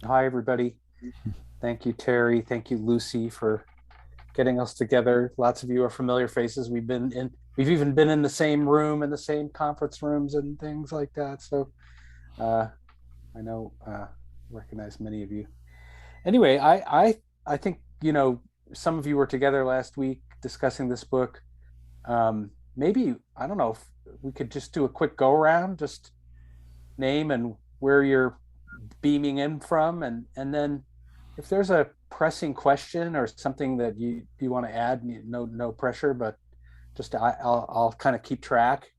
Hi, everybody. Thank you, Terry. Thank you, Lucy, for getting us together. Lots of you are familiar faces. We've even been in the same room, in the same conference rooms and things like that. So uh, I know, recognize many of you. Anyway, I think, some of you were together last week discussing this book. Maybe, I don't know if we could just do a quick go around, just name and where you're beaming in from, and then if there's a pressing question or something that you want to add, no pressure, but just I'll kind of keep track,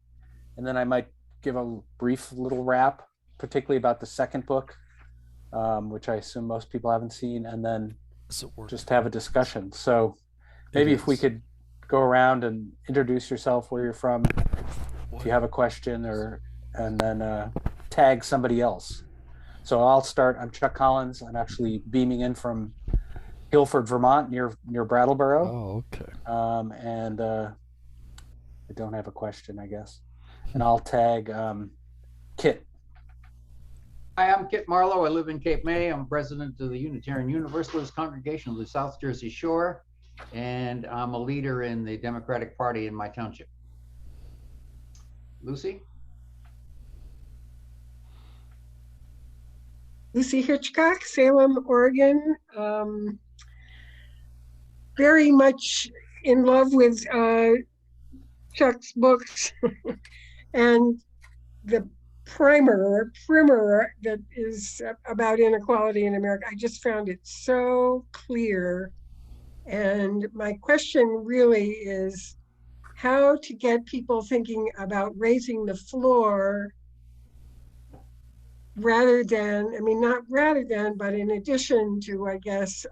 and then I might give a brief little wrap, particularly about the second book, which I assume most people haven't seen, and then Does it work? just have a discussion. So It maybe if we is. could go around and introduce yourself, where you're from, if you have a question, or and then tag somebody else. So I'll start. I'm Chuck Collins. I'm actually beaming in from Guilford, Vermont, near Brattleboro, Oh, okay. and I don't have a question, I guess. And I'll tag Kit. Hi, I'm Kit Marlowe. I live in Cape May. I'm president of the Unitarian Universalist Congregation of the South Jersey Shore, and I'm a leader in the Democratic Party in my township. Lucy? Lucy Hitchcock, Salem, Oregon. Very much in love with Chuck's books and the primer that is about inequality in America. I just found it so clear. And my question really is how to get people thinking about raising the floor rather than, not rather than, but in addition to, I guess,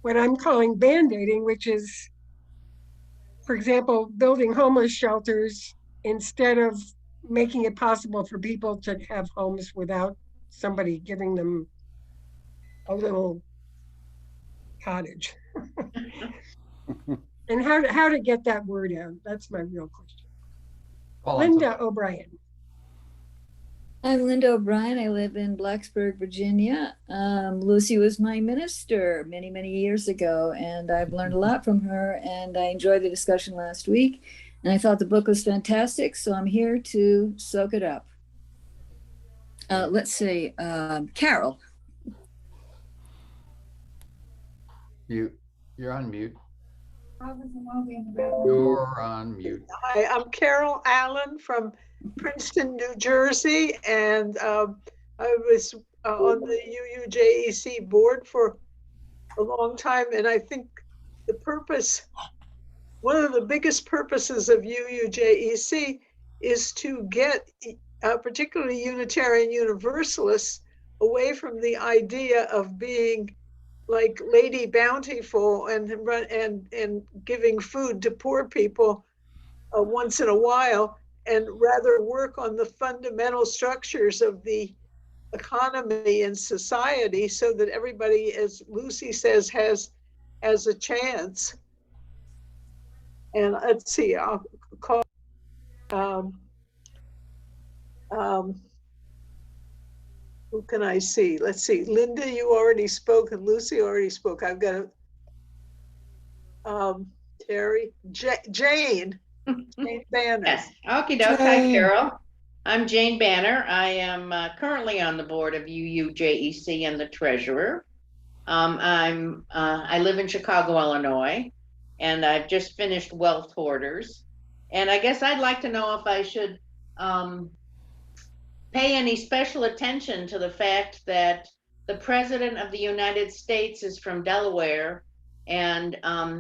what I'm calling band-aiding, which is, for example, building homeless shelters instead of making it possible for people to have homes without somebody giving them a little cottage. And how to get that word out. That's my real question. Linda O'Brien. I'm Linda O'Brien. I live in Blacksburg, Virginia. Lucy was my minister many, many years ago, and I've learned a lot from her, and I enjoyed the discussion last week, and I thought the book was fantastic, so I'm here to soak it up. Let's see, Carol. You're on mute. You're on mute. Hi, I'm Carol Allen from Princeton, New Jersey, and I was on the UUJEC board for a long time, and I think one of the biggest purposes of UUJEC is to get particularly Unitarian Universalists away from the idea of being like Lady Bountiful and giving food to poor people once in a while, and rather work on the fundamental structures of the economy and society so that everybody, as Lucy says, has a chance. And let's see, I'll call who can I see? Let's see. Linda, you already spoke, and Lucy already spoke. I've got Terry, Jane Banner. Yes. Okie doke. Hi, Carol. I'm Jane Banner. I am currently on the board of UUJEC and the treasurer. I live in Chicago, Illinois, and I've just finished Wealth Hoarders. And I guess I'd like to know if I should pay any special attention to the fact that the president of the United States is from Delaware, and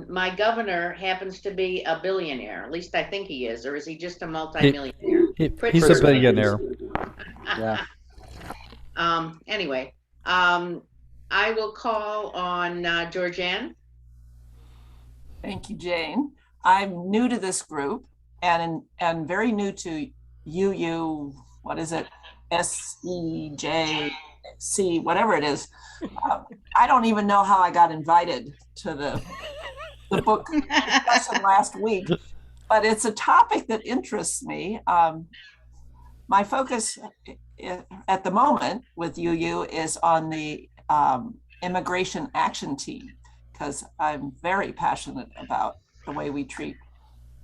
my governor happens to be a billionaire. At least I think he is, or is he just a multimillionaire? He's a billionaire. Yeah. Anyway, I will call on Georgianne. Thank you, Jane. I'm new to this group and very new to UU, what is it? SEJC, whatever it is. I don't even know how I got invited to the book lesson last week, but it's a topic that interests me. My focus at the moment with UU is on the immigration action team, because I'm very passionate about the way we treat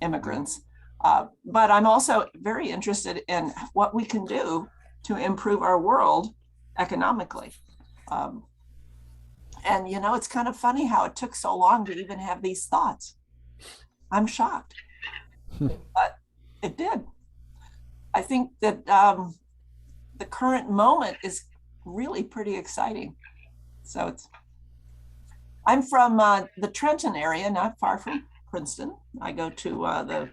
immigrants. But I'm also very interested in what we can do to improve our world economically. And you know, it's kind of funny how it took so long to even have these thoughts. I'm shocked, but it did. I think that the current moment is really pretty exciting. So I'm from the Trenton area, not far from Princeton. I go to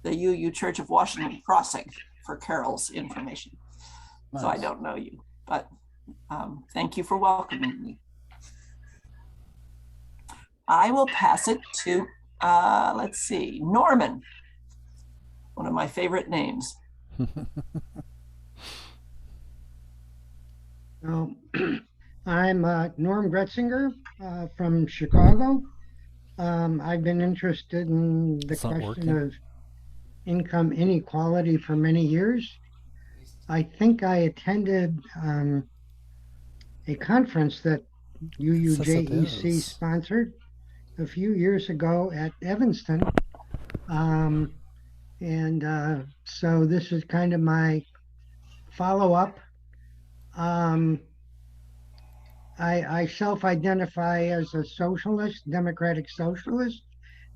the UU Church of Washington Crossing for Carol's information. Nice. So I don't know you, but thank you for welcoming me. I will pass it to, let's see, Norman, one of my favorite names. I'm Norm Gretzinger from Chicago. I've been interested in the question of income inequality for many years. I think I attended a conference that UUJEC sponsored a few years ago at Evanston. So this is kind of my follow-up. I self-identify as a socialist, democratic socialist,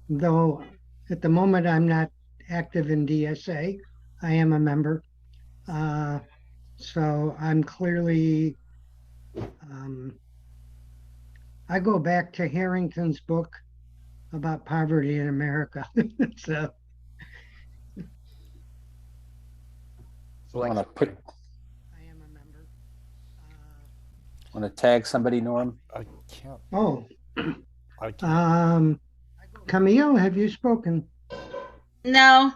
though at the moment I'm not active in DSA. I am a member. So I'm clearly, I go back to Harrington's book about poverty in America. So. Want to put? I am a member. Want to tag somebody, Norm? I can't. Oh. I can't. Camille, have you spoken? No.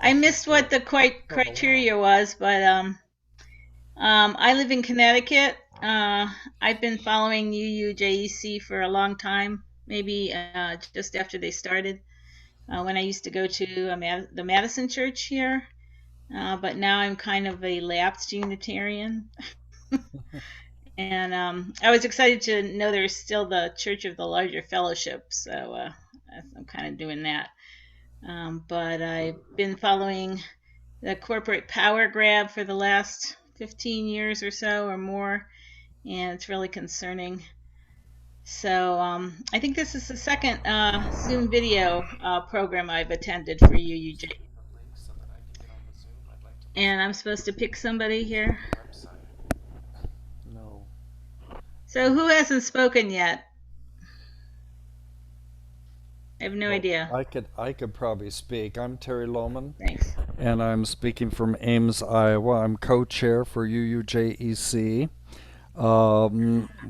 I missed what the criteria was, but I live in Connecticut. I've been following UUJEC for a long time, maybe just after they started, when I used to go to the Madison Church here. But now I'm kind of a lapsed Unitarian. And I was excited to know there's still the Church of the Larger Fellowship, so I'm kind of doing that. But I've been following the corporate power grab for the last 15 years or so or more, and it's really concerning. So I think this is the second Zoom video program I've attended for UUJ. And I'm supposed to pick somebody here? No. So who hasn't spoken yet? I have no idea. I could probably speak. I'm Terry Lohman. Thanks. And I'm speaking from Ames, Iowa. I'm co-chair for UUJEC,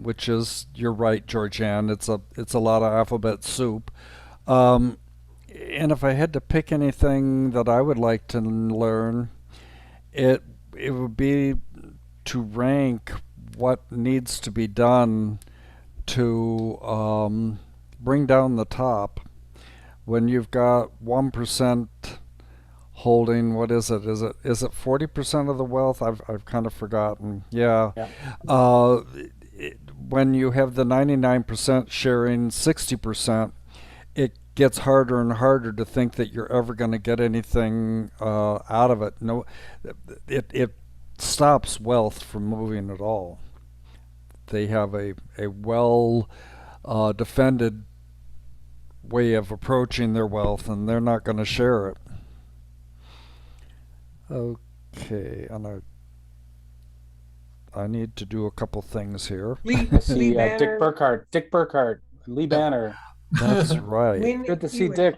which is, you're right, Georgianne, it's a lot of alphabet soup. And if I had to pick anything that I would like to learn, it would be to rank what needs to be done to bring down the top. When you've got 1% holding, what is it? Is it 40% of the wealth? I've kind of forgotten. Yeah. When you have the 99% sharing 60%, it gets harder and harder to think that you're ever going to get anything out of it. No, it stops wealth from moving at all. They have a well defended way of approaching their wealth, and they're not going to share it. Okay, and I need to do a couple things here. I see Dick Burkhart, Lee Banner. That's right. Good to see Dick.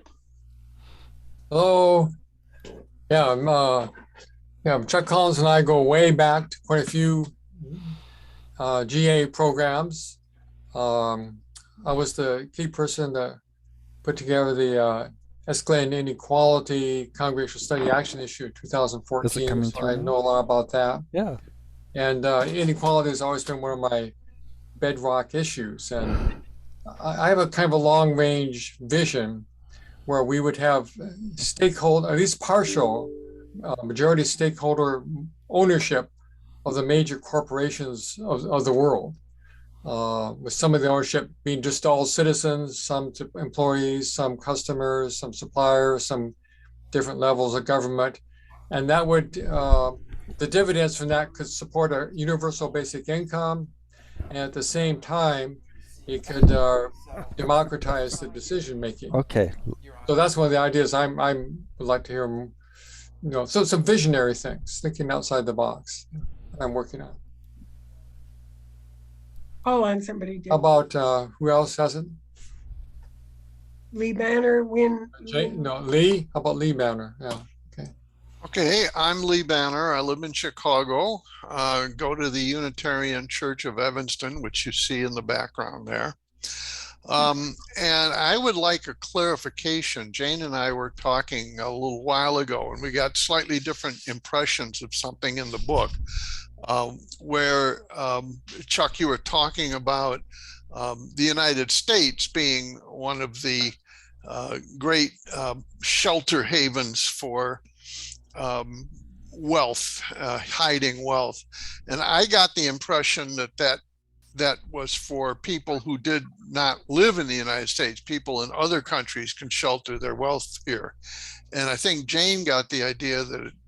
Hello. Yeah, Chuck Collins and I go way back to quite a few GA programs. I was the key person that put together the Escalating Inequality Congregational Study Action Issue 2014. So I know a lot about that. Yeah. And inequality has always been one of my bedrock issues. And I have a kind of a long range vision where we would have stakeholder, at least partial, majority stakeholder ownership of the major corporations of the world, with some of the ownership being just all citizens, some employees, some customers, some suppliers, some different levels of government. And that would, the dividends from that could support a universal basic income. And at the same time, it could democratize the decision making. Okay. So that's one of the ideas I would like to hear, so some visionary things, thinking outside the box I'm working on. Hold on, somebody did. How about who else hasn't? Lee Banner, Win. Lee. How about Lee Banner? Yeah. Okay. Okay, I'm Lee Banner. I live in Chicago. Go to the Unitarian Church of Evanston, which you see in the background there. And I would like a clarification. Jane and I were talking a little while ago, and we got slightly different impressions of something in the book, where, Chuck, you were talking about the United States being one of the great shelter havens for wealth, hiding wealth. And I got the impression that was for people who did not live in the United States. People in other countries can shelter their wealth here. And I think Jane got the idea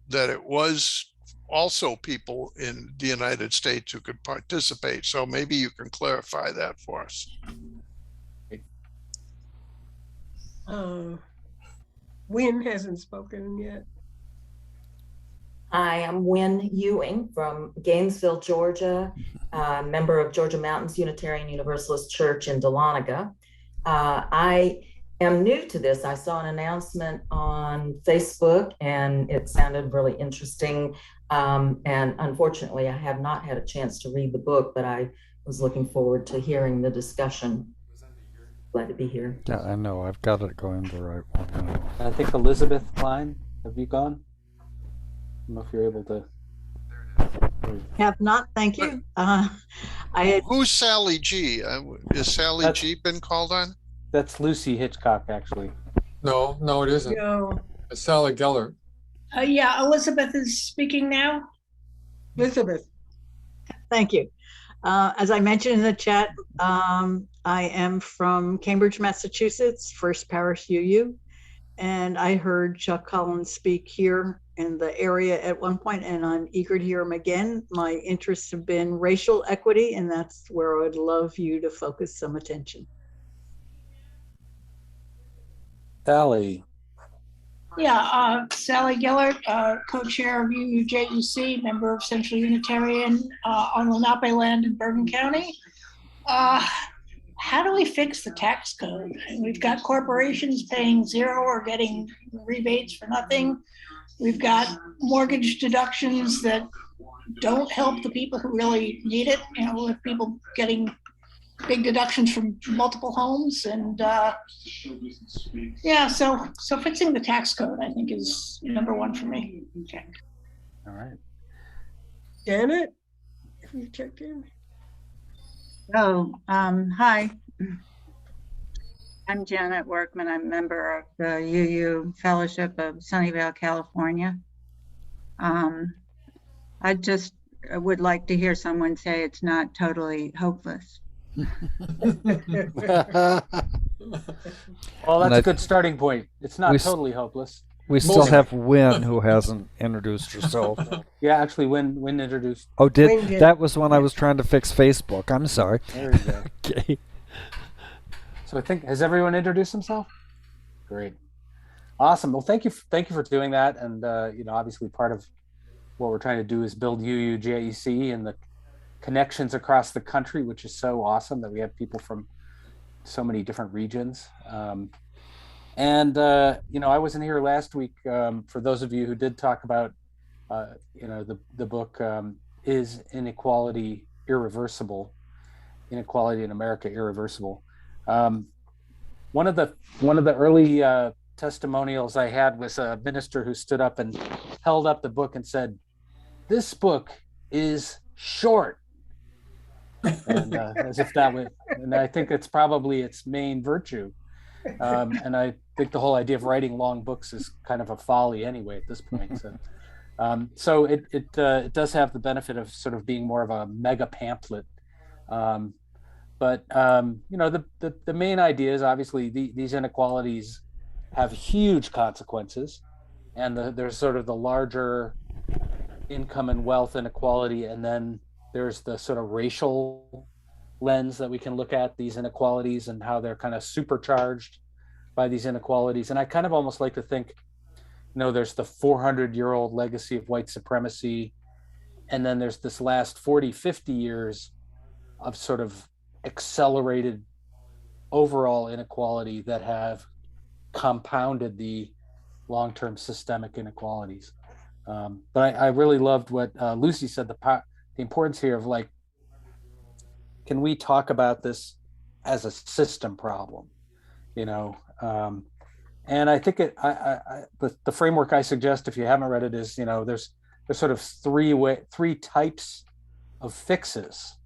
that it was also people in the United States who could participate. So maybe you can clarify that for us. Win hasn't spoken yet. I am Wynn Ewing from Gainesville, Georgia, member of Georgia Mountains Unitarian Universalist Church in Dahlonega. I am new to this. I saw an announcement on Facebook and it sounded really interesting. And unfortunately, I have not had a chance to read the book, but I was looking forward to hearing the discussion. Glad to be here. Yeah, I know. I've got it going the right one. I think Elizabeth Klein, have you gone? I don't know if you're able to. Have not, thank you. Who's Sally G? Is Sally G been called on? That's Lucy Hitchcock, actually. No, it isn't. No. It's Sally Gellert. Yeah, Elizabeth is speaking now. Elizabeth. Thank you. As I mentioned in the chat, I am from Cambridge, Massachusetts, First Parish UU, and I heard Chuck Collins speak here in the area at one point, and I'm eager to hear him again. My interests have been racial equity, and that's where I would love you to focus some attention. Sally. Yeah, Sally Gellert, co-chair of UUJEC, member of Central Unitarian on Lenape land in Bergen County. How do we fix the tax code? We've got corporations paying zero or getting rebates for nothing. We've got mortgage deductions that don't help the people who really need it, with people getting big deductions from multiple homes. And yeah, so fixing the tax code, I think, is number one for me. Okay. All right. Janet, if you checked in. Oh, hi. I'm Janet Workman. I'm a member of the UU Fellowship of Sunnyvale, California. I just would like to hear someone say it's not totally hopeless. Well, that's a good starting point. It's not totally hopeless. We still have Wynn, who hasn't introduced herself. Yeah, actually, Wynn introduced. Oh, that was when I was trying to fix Facebook. I'm sorry. There you go. Okay. So I think, has everyone introduced himself? Great. Awesome. Well, thank you for doing that. And obviously part of what we're trying to do is build UUJEC and the connections across the country, which is so awesome that we have people from so many different regions. I wasn't here last week. For those of you who did talk about, the book is Inequality Irreversible, Inequality in America Irreversible. One of the early testimonials I had was a minister who stood up and held up the book and said, "This book is short." And as if that would, and I think it's probably its main virtue. And I think the whole idea of writing long books is kind of a folly anyway at this point. So So it does have the benefit of sort of being more of a mega pamphlet. But the main idea is obviously these inequalities have huge consequences, and there's sort of the larger income and wealth inequality, and then there's the sort of racial lens that we can look at these inequalities and how they're kind of supercharged by these inequalities. And I kind of almost like to think, there's the 400-year-old legacy of white supremacy, and then there's this last 40, 50 years of sort of accelerated overall inequality that have compounded the long-term systemic inequalities. But I really loved what Lucy said, the importance here of like, can we talk about this as a system problem? And I think the framework I suggest, if you haven't read it, is there's sort of three types of fixes.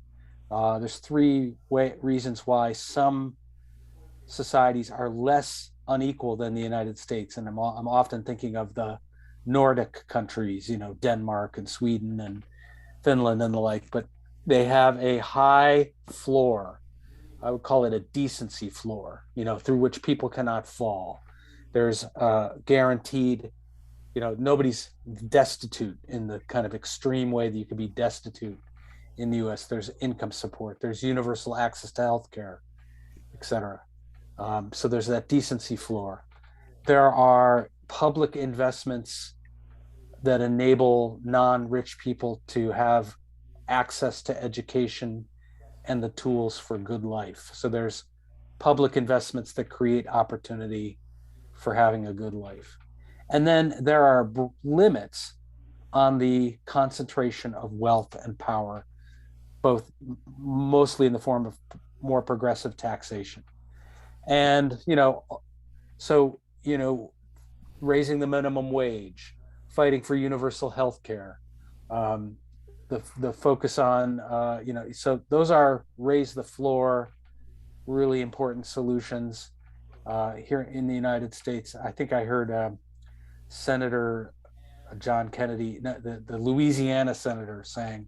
There's three reasons why some societies are less unequal than the United States, and I'm often thinking of the Nordic countries, Denmark and Sweden and Finland and the like, but they have a high floor. I would call it a decency floor, through which people cannot fall. There's guaranteed, nobody's destitute in the kind of extreme way that you could be destitute in the US. There's income support, there's universal access to healthcare, et cetera. So there's that decency floor. There are public investments that enable non-rich people to have access to education and the tools for good life. So there's public investments that create opportunity for having a good life. And then there are limits on the concentration of wealth and power, both mostly in the form of more progressive taxation. And, raising the minimum wage, fighting for universal health care, the focus on, so those are raise the floor, really important solutions here in the United States. I think I heard Senator John Kennedy, the Louisiana senator, saying,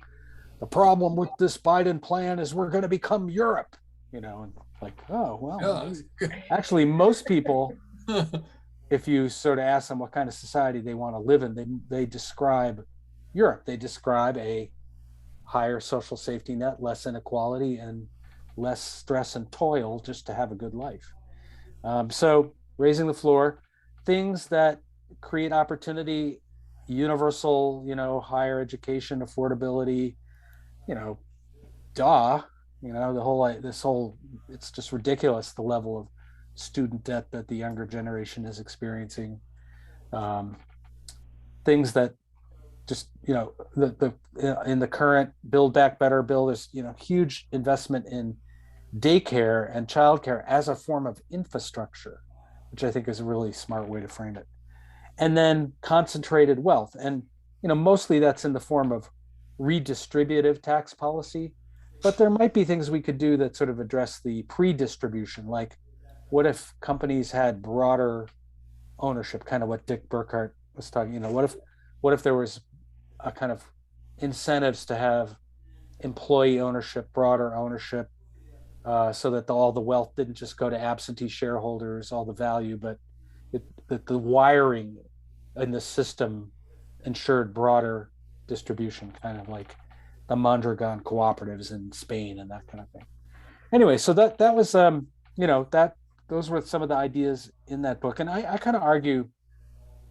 the problem with this Biden plan is we're going to become Europe, and like, oh, well, yeah. Actually, most people, if you sort of ask them what kind of society they want to live in, they describe Europe. They describe a higher social safety net, less inequality, and less stress and toil just to have a good life. So raising the floor, things that create opportunity, universal, higher education, affordability, it's just ridiculous, the level of student debt that the younger generation is experiencing. Things that just, in the current Build Back Better bill, there's, huge investment in daycare and childcare as a form of infrastructure, which I think is a really smart way to frame it. And then concentrated wealth. And, mostly that's in the form of redistributive tax policy, but there might be things we could do that sort of address the pre-distribution. Like, what if companies had broader ownership, kind of what Dick Burkhart was talking, what if there was a kind of incentives to have employee ownership, broader ownership, so that all the wealth didn't just go to absentee shareholders, all the value, but that the wiring in the system ensured broader distribution, kind of like the Mondragon cooperatives in Spain and that kind of thing. Anyway, so that was those were some of the ideas in that book. And I kind of argue,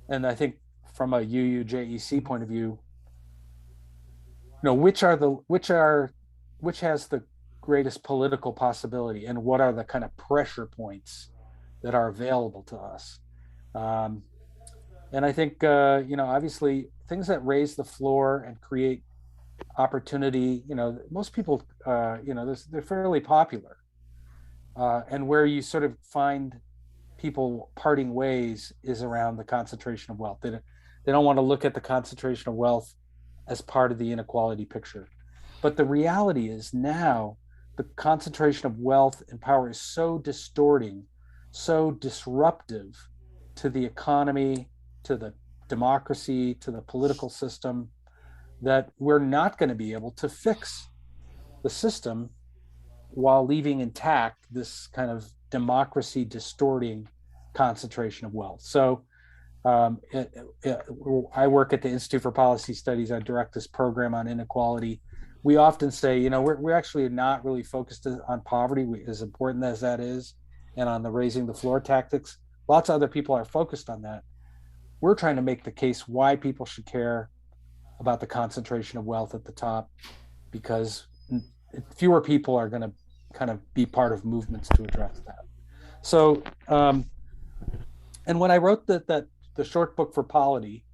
and I think from a UUJEC point of view, which has the greatest political possibility, and what are the kind of pressure points that are available to us. And I think, obviously things that raise the floor and create opportunity, most people, they're fairly popular. And where you sort of find people parting ways is around the concentration of wealth. They don't want to look at the concentration of wealth as part of the inequality picture. But the reality is now the concentration of wealth and power is so distorting, so disruptive to the economy, to the democracy to the political system, that we're not going to be able to fix the system while leaving intact this kind of democracy distorting concentration of wealth. So I work at the Institute for Policy Studies. I direct this program on inequality. We often say, you know, we're actually not really focused on poverty, as important as that is, and on the raising the floor tactics. Lots of other people are focused on that. We're trying to make the case why people should care about the concentration of wealth at the top, because fewer people are going to kind of be part of movements to address that. So, and when I wrote the short book for Polity,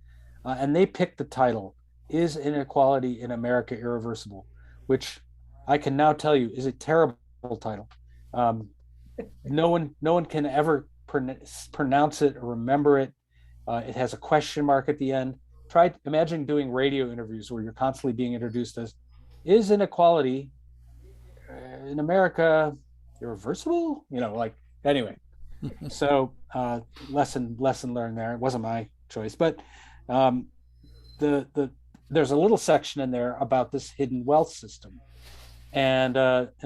and they picked the title, "Is Inequality in America Irreversible?" which I can now tell you is a terrible title. No one can ever pronounce it or remember it. It has a question mark at the end. Imagine doing radio interviews where you're constantly being introduced as, "Is inequality in America irreversible?" You know, like, anyway. So lesson learned there. It wasn't my choice, but there's a little section in there about this hidden wealth system, and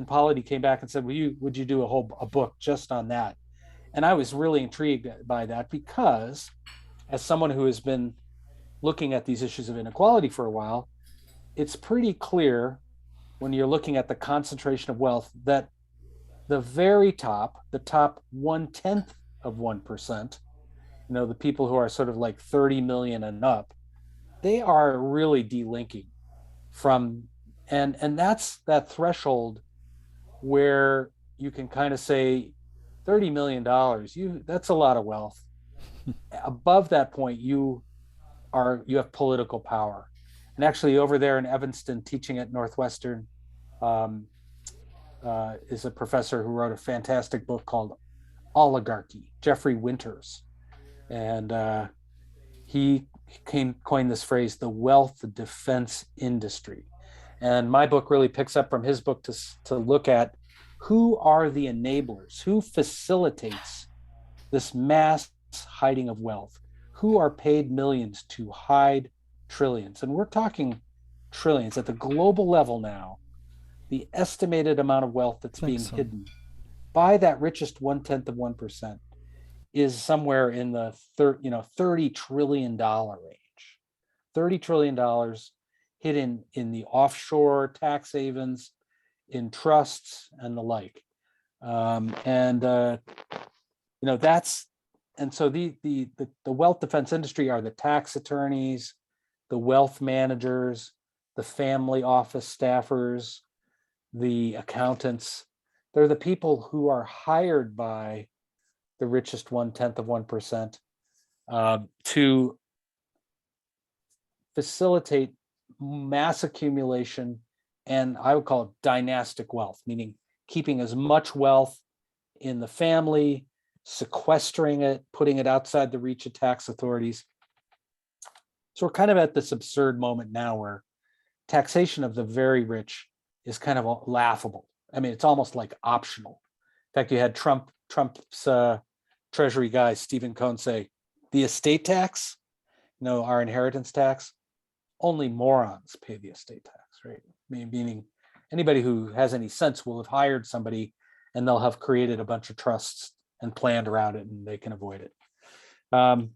Polity came back and said, would you do a book just on that? And I was really intrigued by that, because as someone who has been looking at these issues of inequality for a while, it's pretty clear when you're looking at the concentration of wealth that the very top, the top 1/10 of 1%, you know, the people who are sort of like 30 million and up, they are really delinking from, and that's that threshold where you can kind of say $30 million, that's a lot of wealth. Above that point, you have political power. And actually over there in Evanston, teaching at Northwestern, is a professor who wrote a fantastic book called Oligarchy, Jeffrey Winters. And he coined this phrase, the wealth defense industry. And my book really picks up from his book to look at who are the enablers, who facilitates this mass hiding of wealth, who are paid millions to hide trillions. And we're talking trillions at the global level now. The estimated amount of wealth that's being hidden by that richest 1/10 of 1% is somewhere in the $30 trillion range. $30 trillion hidden in the offshore tax havens, in trusts, and the like. So the wealth defense industry are the tax attorneys, the wealth managers, the family office staffers, the accountants. They're the people who are hired by the richest 1/10 of 1% to facilitate mass accumulation, and I would call it dynastic wealth, meaning keeping as much wealth in the family, sequestering it, putting it outside the reach of tax authorities. So we're kind of at this absurd moment now where taxation of the very rich is kind of laughable. I mean, it's almost like optional. In fact, you had Trump's Treasury guy, Stephen Cohn, say, the estate tax, our inheritance tax, only morons pay the estate tax, right? Meaning anybody who has any sense will have hired somebody and they'll have created a bunch of trusts and planned around it and they can avoid it. That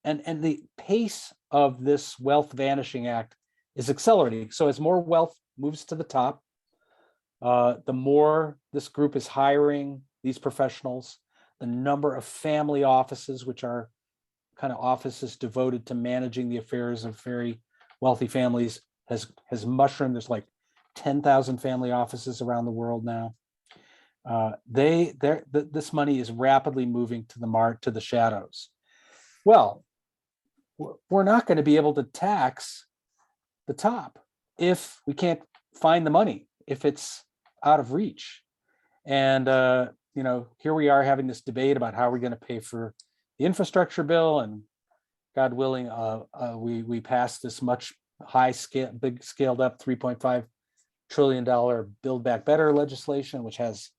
and the pace of this Wealth Vanishing Act is accelerating. So as more wealth moves to the top, the more this group is hiring these professionals, the number of family offices, which are kind of offices devoted to managing the affairs of very wealthy families, has mushroomed. There's like 10,000 family offices around the world now. This money is rapidly moving to the shadows. Well, we're not going to be able to tax the top if we can't find the money, if it's out of reach. And here we are having this debate about how we're going to pay for the infrastructure bill, and God willing, we passed this big scaled up $3.5 trillion Build Back Better legislation, which has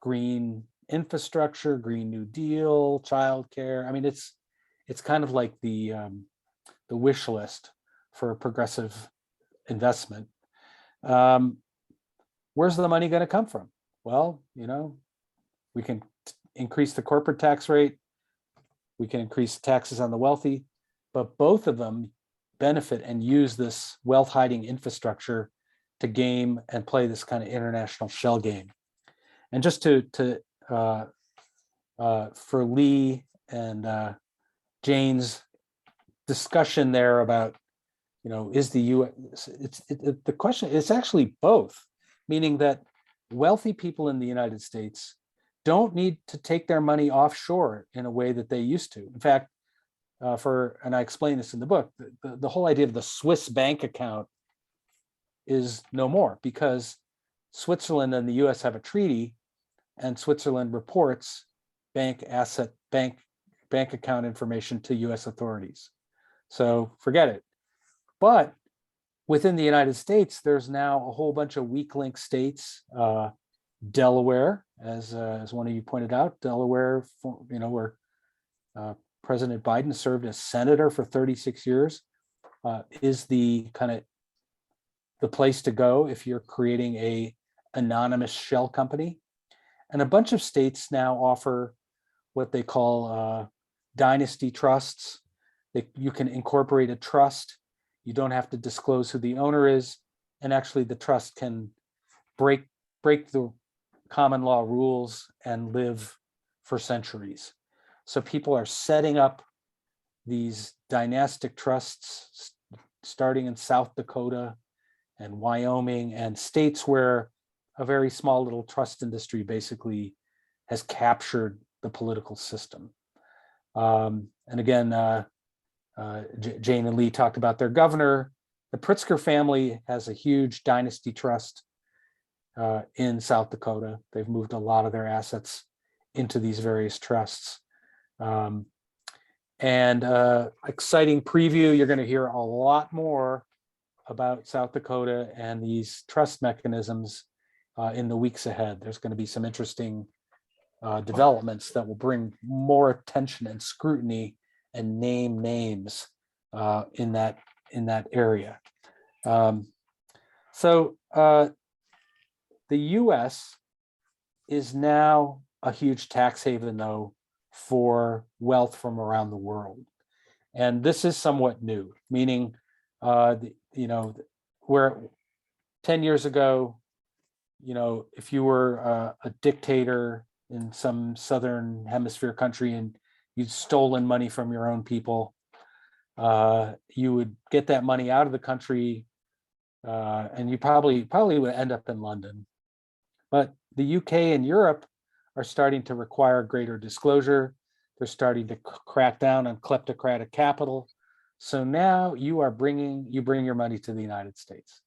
green infrastructure, Green New Deal, childcare. I mean, it's kind of like the wish list for a progressive investment. Where's the money going to come from? Well, we can increase the corporate tax rate. We can increase taxes on the wealthy, but both of them benefit and use this wealth hiding infrastructure to game and play this kind of international shell game. And just for Lee and Jane's discussion there about, is the U.S. The question is actually both, meaning that wealthy people in the United States don't need to take their money offshore in a way that they used to. In fact, and I explain this in the book, the whole idea of the Swiss bank account is no more, because Switzerland and the US have a treaty, and Switzerland reports bank account information to US authorities. So forget it. But within the United States, there's now a whole bunch of weak link states. Delaware, as one of you pointed out, Delaware, where President Biden served as senator for 36 years, is the place to go if you're creating a anonymous shell company. And a bunch of states now offer what they call dynasty trusts. You can incorporate a trust. You don't have to disclose who the owner is, and actually the trust can break the common law rules and live for centuries. So people are setting up these dynastic trusts starting in South Dakota and Wyoming and states where a very small little trust industry basically has captured the political system. And again, Jane and Lee talked about their governor. The Pritzker family has a huge dynasty trust in South Dakota. They've moved a lot of their assets into these various trusts. Exciting preview, you're going to hear a lot more about South Dakota and these trust mechanisms in the weeks ahead. There's going to be some interesting developments that will bring more attention and scrutiny and name names in that area. The US is now a huge tax haven, though, for wealth from around the world. And this is somewhat new, meaning, where 10 years ago, if you were a dictator in some Southern Hemisphere country and you'd stolen money from your own people, you would get that money out of the country, and you probably would end up in London. But the UK and Europe are starting to require greater disclosure. They're starting to crack down on kleptocratic capital. So now you bring your money to the United States,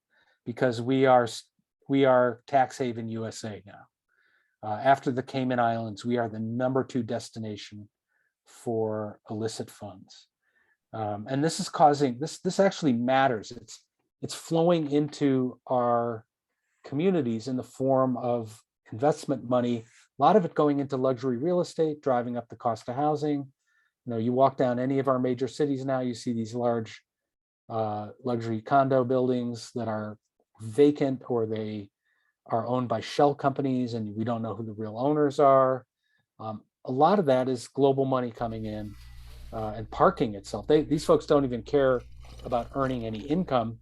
because we are tax haven USA now. After the Cayman Islands, we are the #2 destination for illicit funds. And this is causing, this actually matters. It's flowing into our communities in the form of investment money, a lot of it going into luxury real estate, driving up the cost of housing. You walk down any of our major cities now, you see these large luxury condo buildings that are vacant, or they are owned by shell companies and we don't know who the real owners are. A lot of that is global money coming in and parking itself. These folks don't even care about earning any income.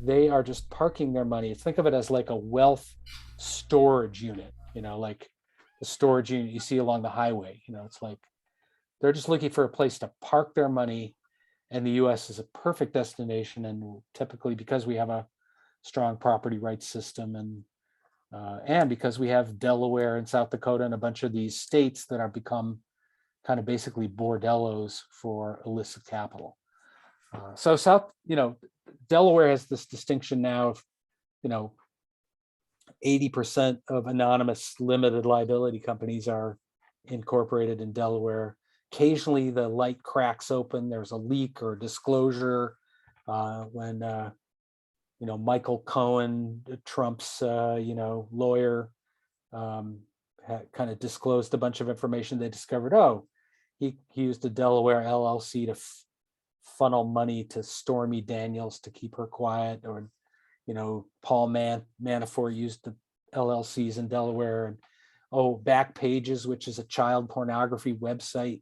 They are just parking their money. Think of it as like a wealth storage unit, like the storage unit you see along the highway. It's like they're just looking for a place to park their money, and the US is a perfect destination. And typically, because we have a strong property rights system, and because we have Delaware and South Dakota and a bunch of these states that have become kind of basically bordellos for illicit capital. Delaware has this distinction now of, 80% of anonymous limited liability companies are incorporated in Delaware. Occasionally the light cracks open, there's a leak or disclosure when Michael Cohen, Trump's lawyer, kind of disclosed a bunch of information. They discovered, oh, he used a Delaware LLC to funnel money to Stormy Daniels to keep her quiet, or Paul Manafort used the LLCs in Delaware, and Back Pages, which is a child pornography website,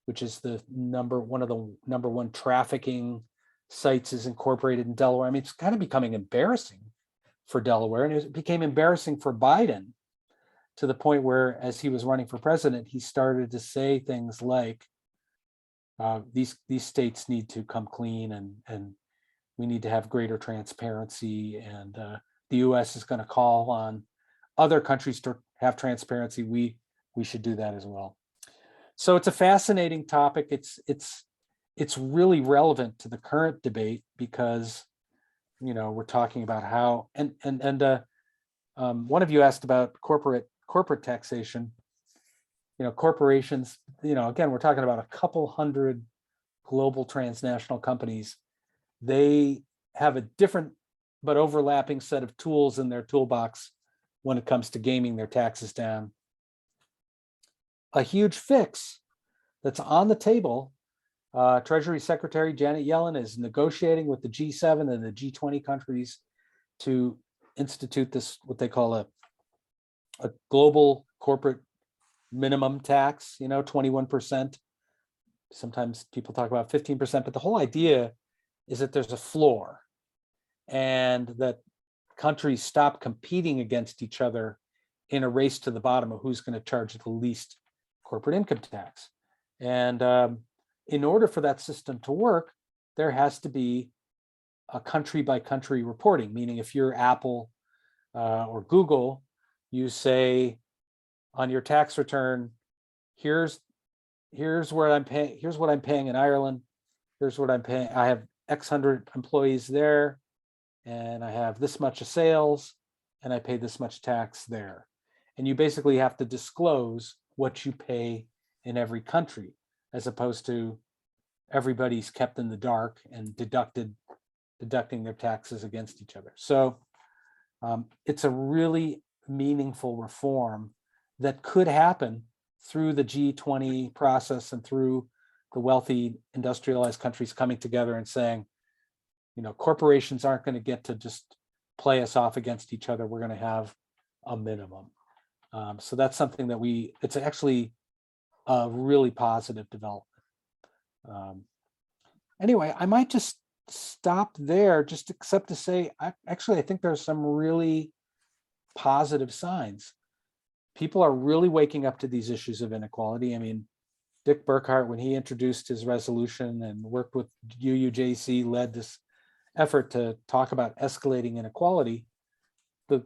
which is one of the number one trafficking sites, is incorporated in Delaware. I mean, it's kind of becoming embarrassing for Delaware, and it became embarrassing for Biden, to the point where, as he was running for president, he started to say things like, these states need to come clean, and we need to have greater transparency, and the U.S. is going to call on other countries to have transparency. We should do that as well. So it's a fascinating topic. It's really relevant to the current debate, because we're talking about how, and one of you asked about corporate taxation. Corporations, again, we're talking about a couple hundred global transnational companies. They have a different but overlapping set of tools in their toolbox when it comes to gaming their taxes down. A huge fix that's on the table. Treasury Secretary Janet Yellen is negotiating with the G7 and the G20 countries to institute this, what they call a global corporate minimum tax, 21%. Sometimes people talk about 15%, but the whole idea is that there's a floor, and that countries stop competing against each other in a race to the bottom of who's going to charge the least corporate income tax. And in order for that system to work, there has to be a country by country reporting, meaning if you're Apple or Google, you say on your tax return, here's what I'm paying in Ireland, here's what I'm paying, I have X hundred employees there, and I have this much of sales, and I pay this much tax there. And you basically have to disclose what you pay in every country, as opposed to everybody's kept in the dark and deducting their taxes against each other. So it's a really meaningful reform that could happen through the G20 process and through the wealthy industrialized countries coming together and saying, corporations aren't going to get to just play us off against each other. We're going to have a minimum. So that's something that it's actually a really positive development. Anyway, I might just stop there, just except to say, I think there's some really positive signs. People are really waking up to these issues of inequality. I mean, Dick Burkhart, when he introduced his resolution and worked with UUJEC, led this effort to talk about escalating inequality. It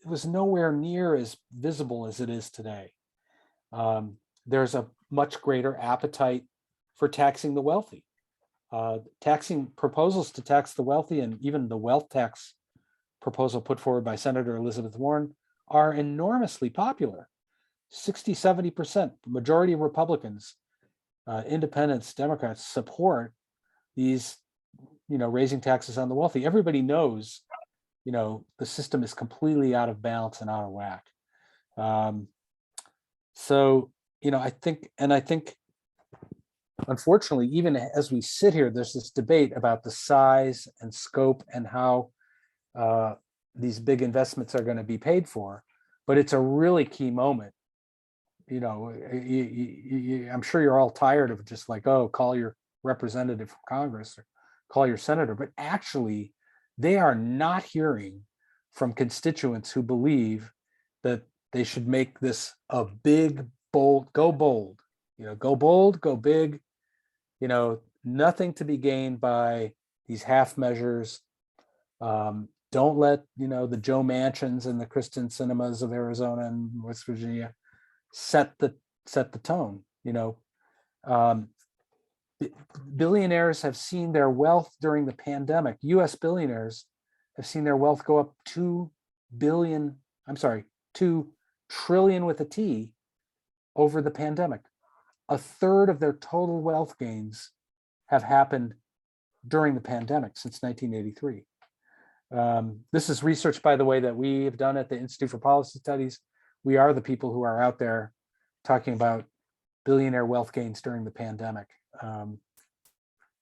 was nowhere near as visible as it is today. There's a much greater appetite for taxing the wealthy. Taxing proposals to tax the wealthy, and even the wealth tax proposal put forward by Senator Elizabeth Warren, are enormously popular. 60-70%, majority of Republicans, independents, Democrats support these, raising taxes on the wealthy. Everybody knows, the system is completely out of balance and out of whack. So, I think, unfortunately, even as we sit here, there's this debate about the size and scope and how these big investments are going to be paid for. But it's a really key moment. I'm sure you're all tired of just like, oh, call your representative from Congress or call your senator. But actually, they are not hearing from constituents who believe that they should make this a big, bold, go bold, go big, nothing to be gained by these half measures. Don't let, the Joe Manchins and the Kristen Cinemas of Arizona and West Virginia set the tone. Billionaires have seen their wealth during the pandemic. US billionaires have seen their wealth go up 2 trillion with a T over the pandemic. A third of their total wealth gains have happened during the pandemic since 1983. This is research, by the way, that we have done at the Institute for Policy Studies we are the people who are out there talking about billionaire wealth gains during the pandemic. And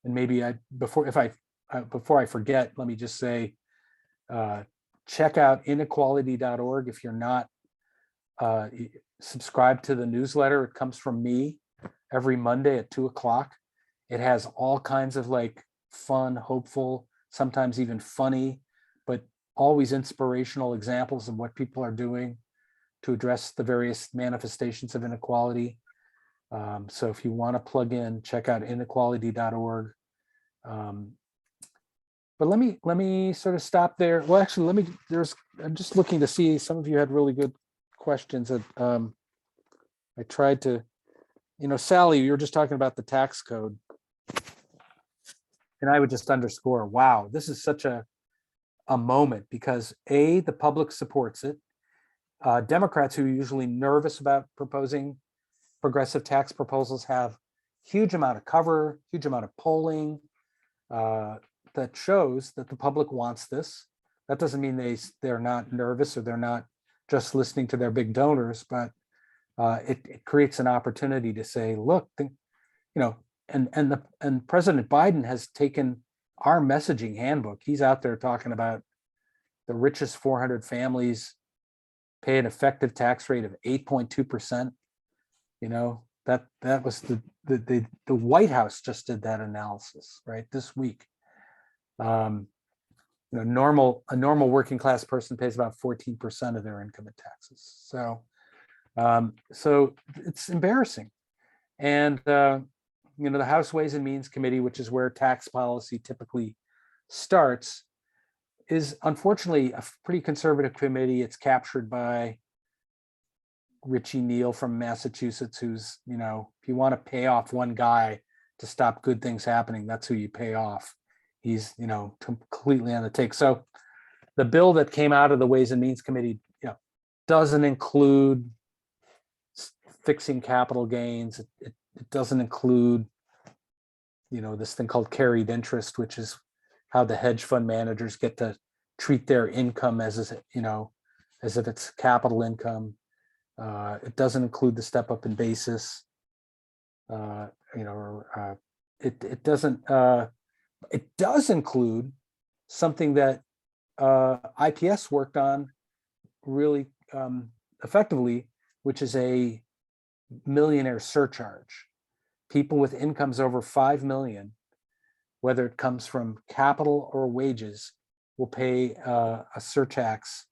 maybe before I forget, let me just say, check out inequality.org if you're not subscribed to the newsletter. It comes from me every Monday at 2:00. It has all kinds of like fun, hopeful, sometimes even funny, but always inspirational examples of what people are doing to address the various manifestations of inequality. So if you want to plug in, check out inequality.org. But let me sort of stop there. Well, actually, I'm just looking to see, some of you had really good questions that I tried to, Sally, you were just talking about the tax code. And I would just underscore, wow, this is such a moment, because the public supports it. Democrats, who are usually nervous about proposing progressive tax proposals, have huge amount of cover, huge amount of polling that shows that the public wants this. That doesn't mean they're not nervous or they're not just listening to their big donors, but it creates an opportunity to say, look, and President Biden has taken our messaging handbook. He's out there talking about the richest 400 families pay an effective tax rate of 8.2%. That was the White House just did that analysis right this week. A normal working class person pays about 14% of their income in taxes. So it's embarrassing. And the House Ways and Means Committee, which is where tax policy typically starts, is unfortunately a pretty conservative committee. It's captured by Richie Neal from Massachusetts, who's, if you want to pay off one guy to stop good things happening, that's who you pay off. He's, completely on the take. So the bill that came out of the Ways and Means Committee, doesn't include fixing capital gains. It doesn't include, this thing called carried interest, which is how the hedge fund managers get to treat their income as if it's capital income. It doesn't include the step up in basis. It doesn't. It does include something that IPS worked on really effectively, which is a millionaire surcharge. People with incomes over 5 million, whether it comes from capital or wages, will pay a surtax,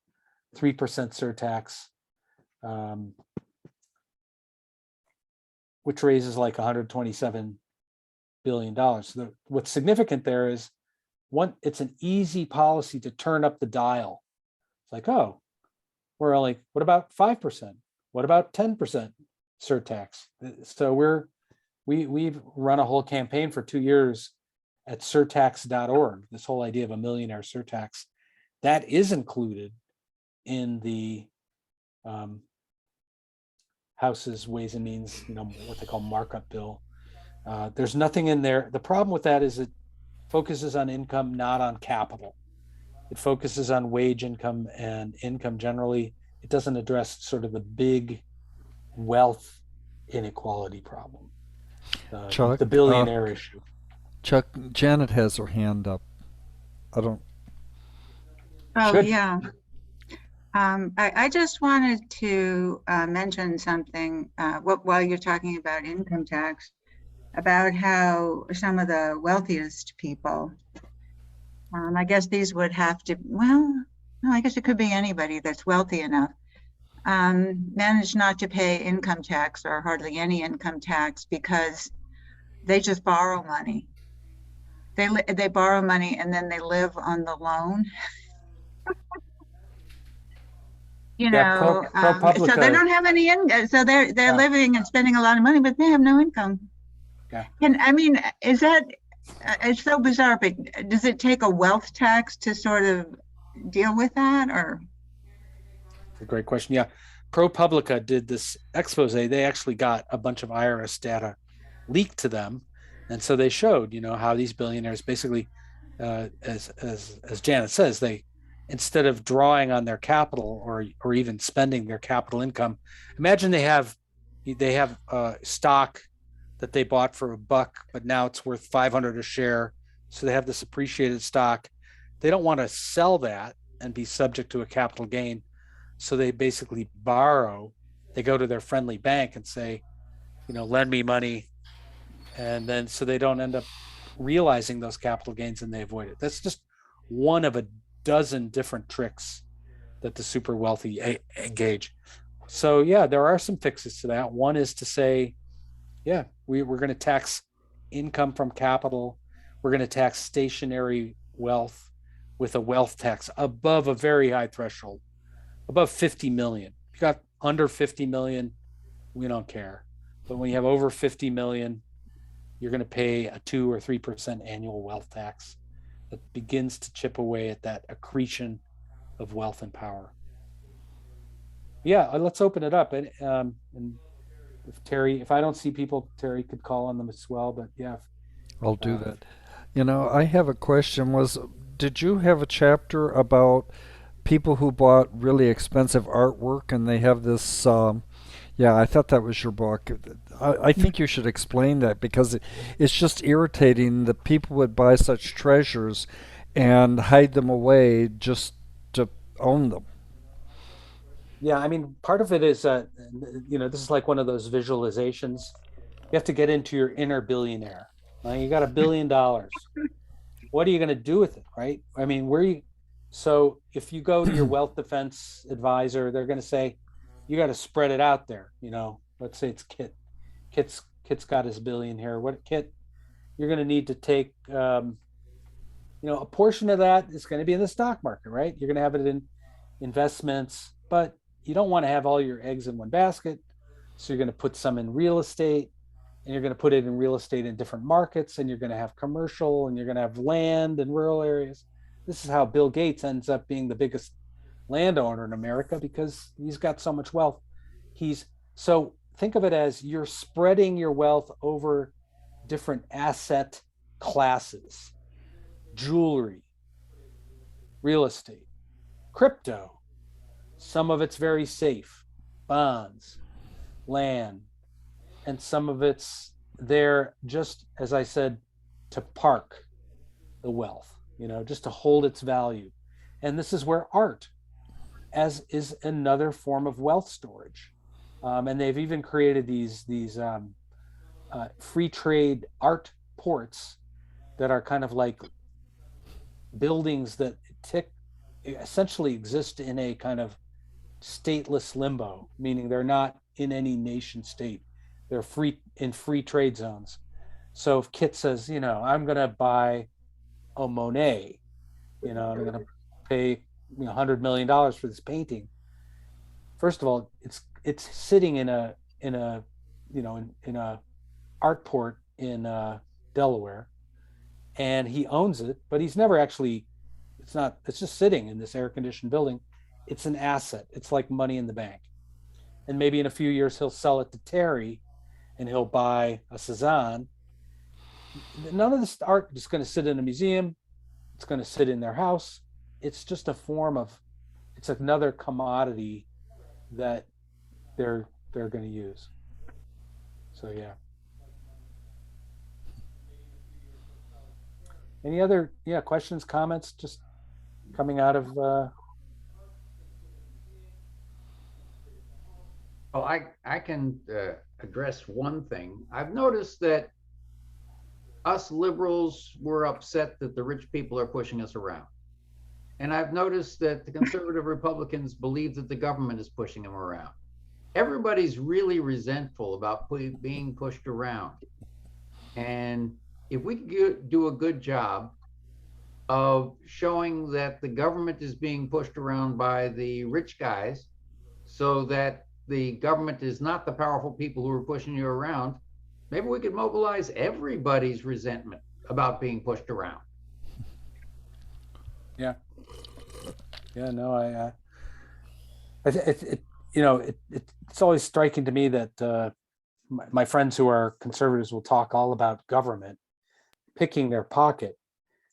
3% surtax, which raises like $127 billion. So what's significant there is, it's an easy policy to turn up the dial. It's like, oh, we're like, what about 5%? What about 10% surtax? So we've run a whole campaign for 2 years at surtax.org, this whole idea of a millionaire surtax. That is included in the House's Ways and Means, what they call markup bill. There's nothing in there. The problem with that is it focuses on income, not on capital. It focuses on wage income and income generally. It doesn't address sort of the big wealth inequality problem, Chuck, the billionaire issue. Chuck, Janet has her hand up. I don't. Oh, Good. yeah. I just wanted to mention something while you're talking about income tax, about how some of the wealthiest people, I guess these would have to, no, I guess it could be anybody that's wealthy enough, manage not to pay income tax or hardly any income tax because they just borrow money. They borrow money and then they live on the loan. So they don't have any income. So they're living and spending a lot of money, but they have no income. Yeah. Is that, it's so bizarre, but does it take a wealth tax to sort of deal with that, or? It's a great question. Yeah. ProPublica did this expose. They actually got a bunch of IRS data leaked to them. And so they showed, how these billionaires basically, as Janet says, they instead of drawing on their capital or even spending their capital income. Imagine they have stock that they bought for $1, but now it's worth 500 a share. So they have this appreciated stock. They don't want to sell that and be subject to a capital gain. So they basically borrow. They go to their friendly bank and say, lend me money. And then so they don't end up realizing those capital gains and they avoid it. That's just one of a dozen different tricks that the super wealthy engage. So yeah, there are some fixes to that. One is to say, yeah, we're going to tax income from capital. We're going to tax stationary wealth with a wealth tax above a very high threshold, above 50 million. If you got under 50 million, we don't care. But when you have over 50 million, you're going to pay a 2 or 3% annual wealth tax that begins to chip away at that accretion of wealth and power. Yeah, let's open it up. And if I don't see people, Terry could call on them as well. But yeah, I'll do that. I have a question. Did you have a chapter about people who bought really expensive artwork and they have this? Yeah, I thought that was your book. I think you should explain that because it's just irritating that people would buy such treasures and hide them away just to own them. Yeah, I mean, part of it is, this is like one of those visualizations. You have to get into your inner billionaire. You got $1 billion. What are you going to do with it, right? I mean, so if you go to your wealth defense advisor, they're going to say, you got to spread it out there. Let's say it's Kit. Kit's got his $1 billion here. What, Kit? You're going to need to take, a portion of that is going to be in the stock market, right? You're going to have it in investments, but you don't want to have all your eggs in one basket. So you're going to put some in real estate, and you're going to put it in real estate in different markets, and you're going to have commercial, and you're going to have land in rural areas. This is how Bill Gates ends up being the biggest landowner in America because he's got so much wealth. So think of it as you're spreading your wealth over different asset classes: jewelry, real estate, crypto. Some of it's very safe, bonds, land, and some of it's there just, as I said, to park the wealth, just to hold its value. And this is where art is another form of wealth storage. And they've even created these free trade art ports that are kind of like buildings that essentially exist in a kind of stateless limbo, meaning they're not in any nation state. They're free trade zones. So if Kit says, I'm going to buy a Monet, I'm going to pay $100 million for this painting. First of all, it's sitting in a art port in Delaware, and he owns it, but he's never actually. It's just sitting in this air-conditioned building. It's an asset. It's like money in the bank. And maybe in a few years he'll sell it to Terry, and he'll buy a Cezanne. None of this art is going to sit in a museum. It's going to sit in their house. It's just it's another commodity that they're going to use. So yeah. Any other questions, comments, just coming out of Well, I can address one thing. I've noticed that us liberals were upset that the rich people are pushing us around. And I've noticed that the conservative Republicans believe that the government is pushing them around. Everybody's really resentful about being pushed around. And if we could do a good job of showing that the government is being pushed around by the rich guys so that the government is not the powerful people who are pushing you around, maybe we could mobilize everybody's resentment about being pushed around. Yeah. Yeah, no, it's always striking to me that my friends who are conservatives will talk all about government picking their pocket.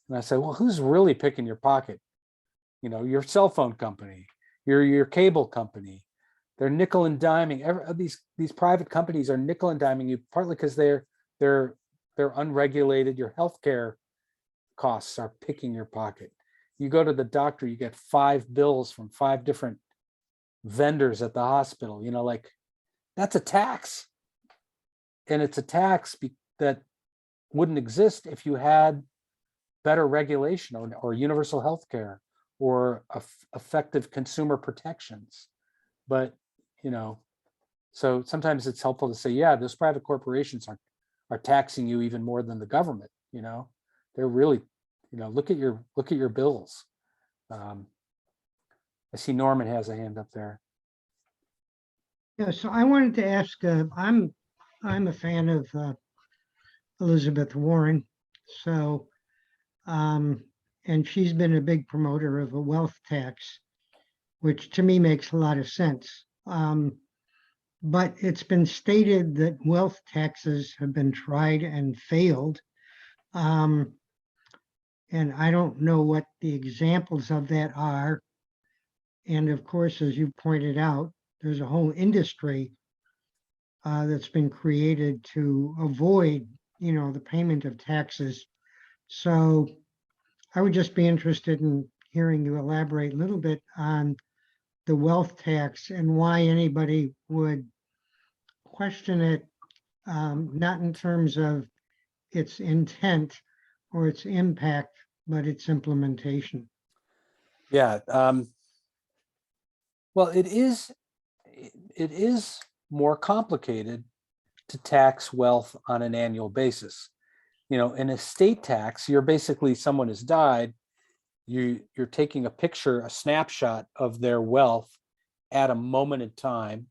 And I say, well, who's really picking your pocket? your cell phone company, your cable company. They're nickel and diming. These private companies are nickel and diming you, partly because they're unregulated. Your healthcare costs are picking your pocket. You go to the doctor, you get 5 bills from 5 different vendors at the hospital. Like, that's a tax, and it's a tax that wouldn't exist if you had better regulation or universal health care or effective consumer protections. But so sometimes it's helpful to say, yeah, those private corporations are taxing you even more than the government. They're really, look at your bills. I see Norman has a hand up there. Yeah, so I wanted to ask, I'm a fan of Elizabeth Warren, so and she's been a big promoter of a wealth tax, which to me makes a lot of sense. But it's been stated that wealth taxes have been tried and failed. And I don't know what the examples of that are. And of course, as you pointed out, there's a whole industry that's been created to avoid, the payment of taxes. So I would just be interested in hearing you elaborate a little bit on the wealth tax and why anybody would question it, not in terms of its intent or its impact, but its implementation. Yeah. Well, it is more complicated to tax wealth on an annual basis. An estate tax, you're basically, someone has died, you're taking a picture, a snapshot of their wealth at a moment in time.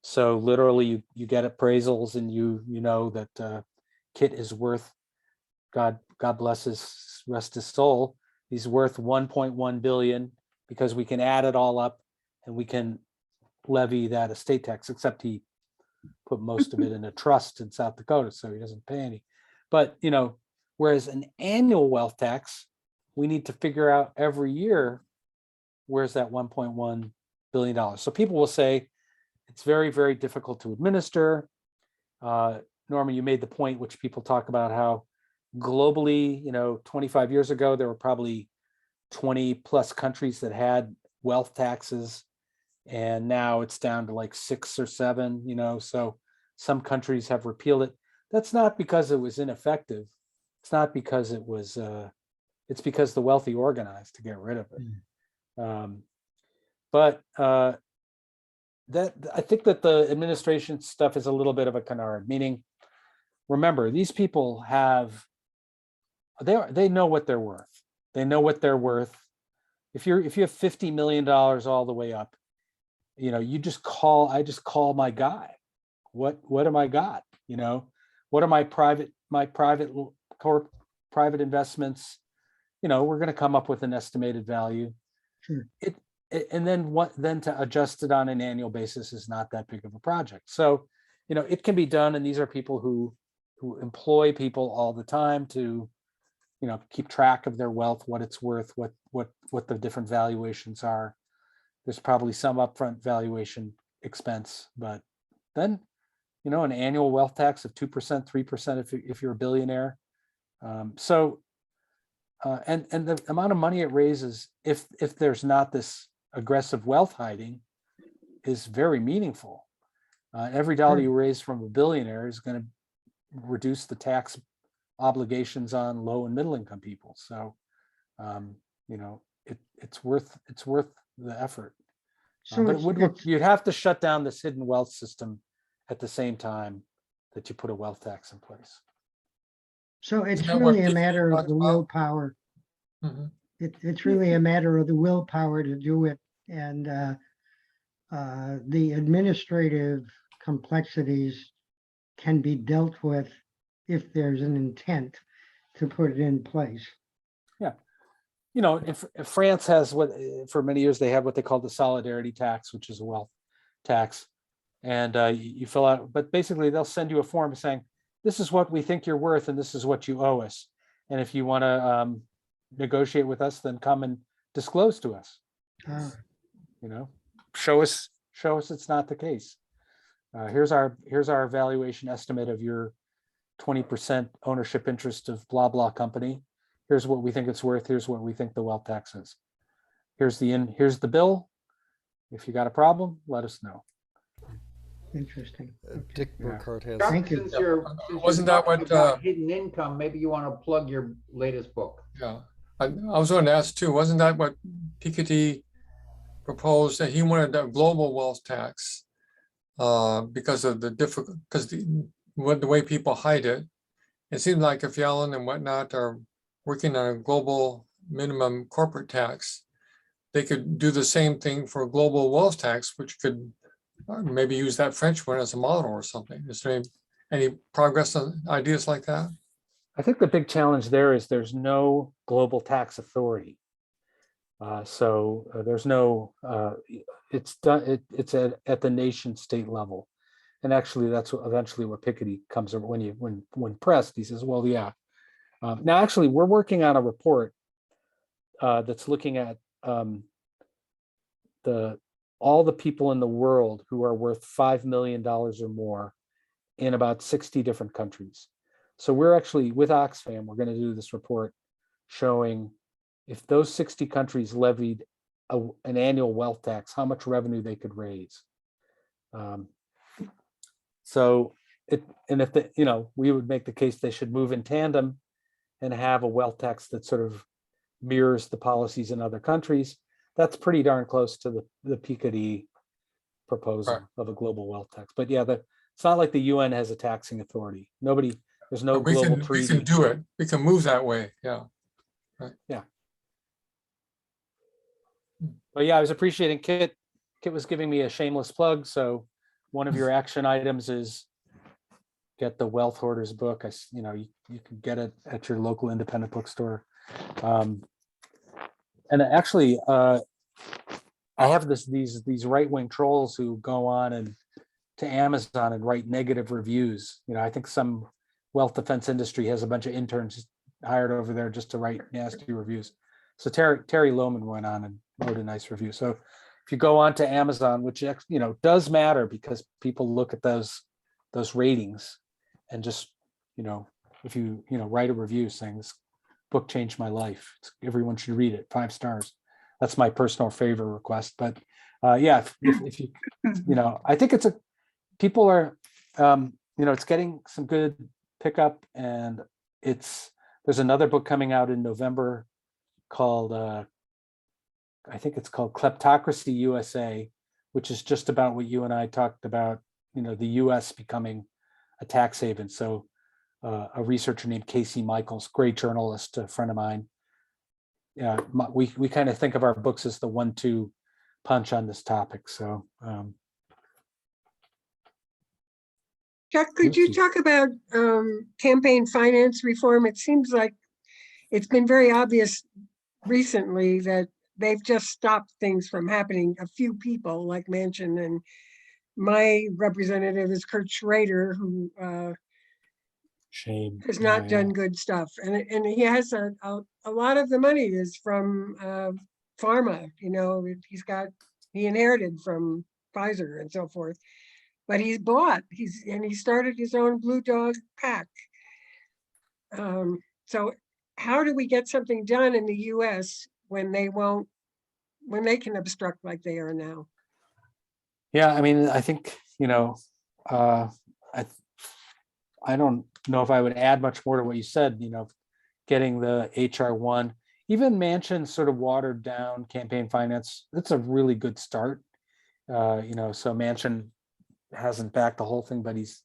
So literally you get appraisals and you know that Kit is worth, God bless his, rest his soul, he's worth 1.1 billion, because we can add it all up and we can levy that estate tax, except he put most of it in a trust in South Dakota, so he doesn't pay any. But, whereas an annual wealth tax, we need to figure out every year, where's that $1.1 billion? So people will say it's very, very difficult to administer. Norman, you made the point, which people talk about, how globally, 25 years ago, there were probably 20 plus countries that had wealth taxes. And now it's down to like 6 or 7, so some countries have repealed it. That's not because it was ineffective. It's not because it was, it's because the wealthy organized to get rid of it. But that, I think that the administration stuff is a little bit of a canard, meaning, remember, these people they know what they're worth. They know what they're worth. If you have $50 million all the way up, I just call my guy. What am I got? What are my private investments? We're going to come up with an estimated value. Sure. And then to adjust it on an annual basis is not that big of a project. So, it can be done. And these are people who employ people all the time to, keep track of their wealth, what it's worth, what the different valuations are. There's probably some upfront valuation expense, but then, an annual wealth tax of 2%, 3% if you're a billionaire. And the amount of money it raises, if there's not this aggressive wealth hiding, is very meaningful. Every dollar you raise from a billionaire is going to reduce the tax obligations on low and middle income people. So, it's worth the effort. So but you'd have to shut down this hidden wealth system at the same time that you put a wealth tax in place. So it's really a matter of the willpower. Mm-hmm. It's really a matter of the willpower to do it, and the administrative complexities can be dealt with if there's an intent to put it in place. Yeah. If France has for many years they had what they call the solidarity tax, which is a wealth tax. And you fill out, but basically they'll send you a form saying, this is what we think you're worth and this is what you owe us. And if you want to negotiate with us, then come and disclose to us. Ah, You know, show us it's not the case. Here's our valuation estimate of your 20% ownership interest of blah blah company. Here's what we think it's worth. Here's what we think the wealth tax is. Here's the bill. If you got a problem, let us know. interesting. Dick Burkhardt has. Chuck, Thank you. since you're Wasn't that talking what, about hidden income, maybe you want to plug your latest book. Yeah, I was going to ask too, wasn't that what Piketty proposed, that he wanted a global wealth tax because of the way people hide it? It seems like if Yellen and whatnot are working on a global minimum corporate tax, they could do the same thing for a global wealth tax, which could maybe use that French one as a model or something. Is there any progress on ideas like that? I think the big challenge there is there's no global tax authority. So there's no, it's done. It's at the nation state level, and actually that's eventually what Piketty comes over when pressed. He says, "Well, yeah." Now, actually, we're working on a report that's looking at all the people in the world who are worth $5 million or more in about 60 different countries. So we're actually, with Oxfam, we're going to do this report showing if those 60 countries levied an annual wealth tax, how much revenue they could raise. We would make the case they should move in tandem and have a wealth tax that sort of mirrors the policies in other countries. That's pretty darn close to the Piketty proposal of a global wealth tax. But yeah, it's not like the UN has a taxing authority. There's no global treaty. We can do it. We can move that way. Yeah. Right. Yeah. But yeah, I was appreciating Kit. Kit was giving me a shameless plug. So one of your action items is get the Wealth Hoarders book. You can get it at your local independent bookstore. And actually, I have these right-wing trolls who go on and to Amazon and write negative reviews. I think some wealth defense industry has a bunch of interns hired over there just to write nasty reviews. So Terry Lohman went on and wrote a nice review. So if you go on to Amazon, which does matter because people look at those ratings, and just if you write a review saying this book changed my life, everyone should read it, 5 stars. That's my personal favor request. But yeah, if you I think people are it's getting some good pickup, and there's another book coming out in November called I think it's called Kleptocracy USA, which is just about what you and I talked about, the US becoming a tax haven. So a researcher named Casey Michaels, great journalist, a friend of mine. Yeah, we kind of think of our books as the 1-2 punch on this topic. So Chuck, could you talk about campaign finance reform? It seems like it's been very obvious recently that they've just stopped things from happening. A few people like Manchin, and my representative is Kurt Schrader, who has not done good stuff. And he has a lot of the money is from pharma. He inherited from Pfizer and so forth. But he started his own Blue Dog pack. So how do we get something done in the US when they can obstruct like they are now? yeah, I think I don't know if I would add much more to what you said. Getting the HR1, even Manchin sort of watered down campaign finance. That's a really good start. So Manchin hasn't backed the whole thing, but he's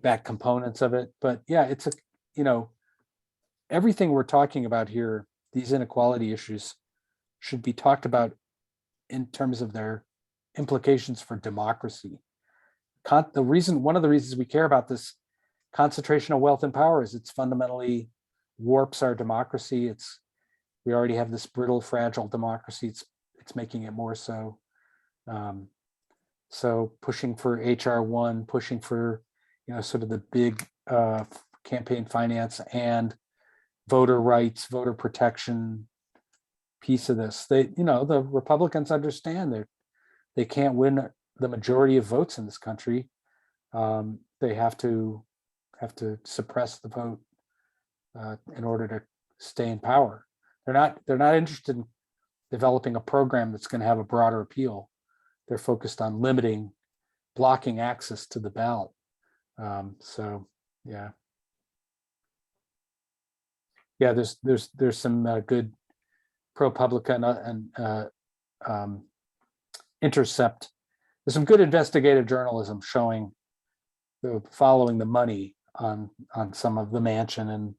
backed components of it. But yeah, it's everything we're talking about here, these inequality issues, should be talked about in terms of their implications for democracy. One of the reasons we care about this concentration of wealth and power is it's fundamentally warps our democracy. We already have this brittle, fragile democracy. It's making it more so. So pushing for HR1, pushing for sort of the big campaign finance and voter rights, voter protection, piece of this. They, the Republicans understand that they can't win the majority of votes in this country. They have to suppress the vote in order to stay in power. They're not interested in developing a program that's going to have a broader appeal. They're focused on blocking access to the ballot. So yeah. Yeah, there's some good ProPublica and Intercept. There's some good investigative journalism showing following the money on some of the Mansion and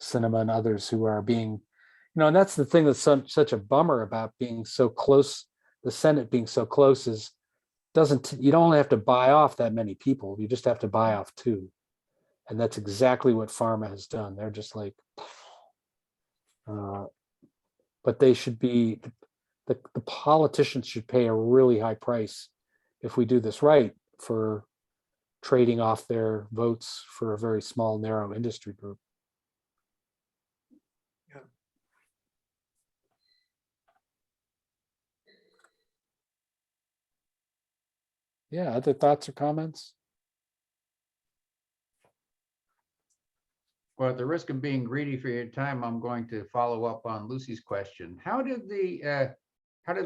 Cinema and others who are being, and that's the thing that's such a bummer about being so close. The Senate being so close you don't have to buy off that many people. You just have to buy off 2. And that's exactly what Pharma has done. They're just like, but they should be, the politicians should pay a really high price if we do this right for trading off their votes for a very small, narrow industry group. Yeah, other thoughts or comments? Well, at the risk of being greedy for your time, I'm going to follow up on Lucy's question. How did the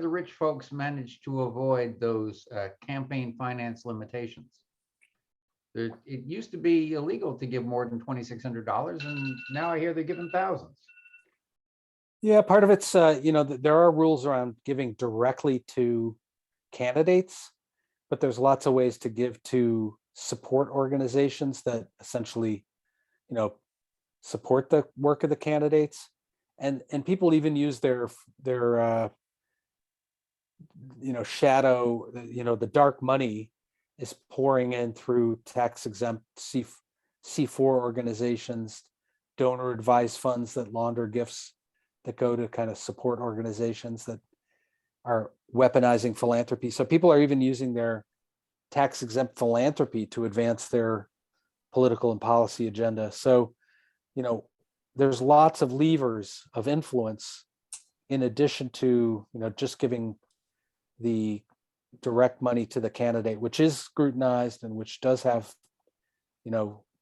rich folks manage to avoid those campaign finance limitations? It used to be illegal to give more than $2,600, and now I hear they're giving thousands. Yeah, part of it's there are rules around giving directly to candidates, but there's lots of ways to give to support organizations that essentially, support the work of the candidates, and people even use their shadow, the dark money is pouring in through tax exempt C4 organizations, donor advised funds that launder gifts that go to kind of support organizations that are weaponizing philanthropy. So people are even using their tax exempt philanthropy to advance their political and policy agenda. So, there's lots of levers of influence in addition to, just giving the direct money to the candidate, which is scrutinized and which does have,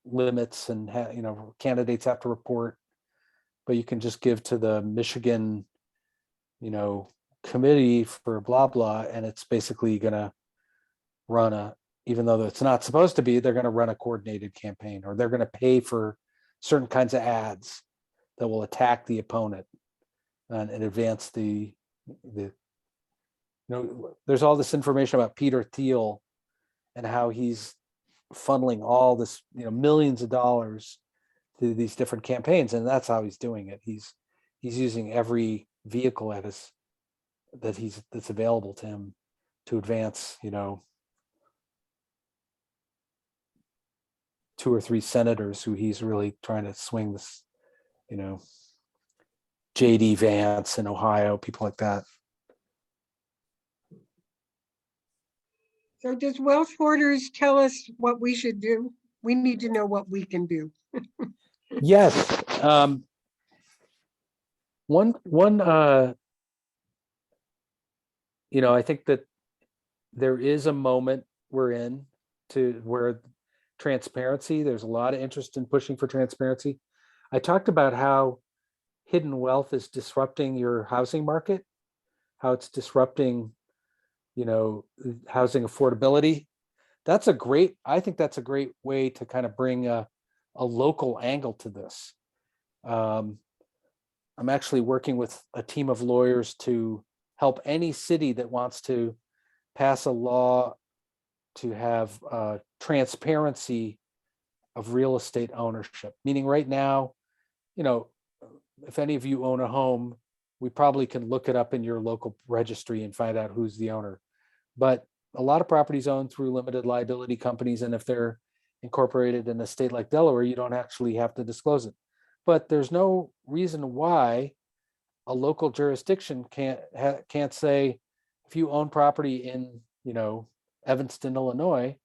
limits and, candidates have to report, but you can just give to the Michigan, committee for blah, blah, and it's basically going to run even though it's not supposed to be, they're going to run a coordinated campaign, or they're going to pay for certain kinds of ads that will attack the opponent and advance there's all this information about Peter Thiel and how he's funneling all this, millions of dollars to these different campaigns, and that's how he's doing it. He's using every vehicle that's available to him to advance, 2 or 3 senators who he's really trying to swing this, JD Vance in Ohio, people like that. So does Wealth Hoarders tell us what we should do? We need to know what we can do. Yes. One I think that there is a moment we're in where transparency, there's a lot of interest in pushing for transparency. I talked about how hidden wealth is disrupting your housing market, how it's disrupting, housing affordability. I think that's a great way to kind of bring a local angle to this. I'm actually working with a team of lawyers to help any city that wants to pass a law to have transparency of real estate ownership. Meaning right now, if any of you own a home, we probably can look it up in your local registry and find out who's the owner. But a lot of properties owned through limited liability companies, and if they're incorporated in a state like Delaware, you don't actually have to disclose it. But there's no reason why a local jurisdiction can't say, if you own property in, Evanston, Illinois,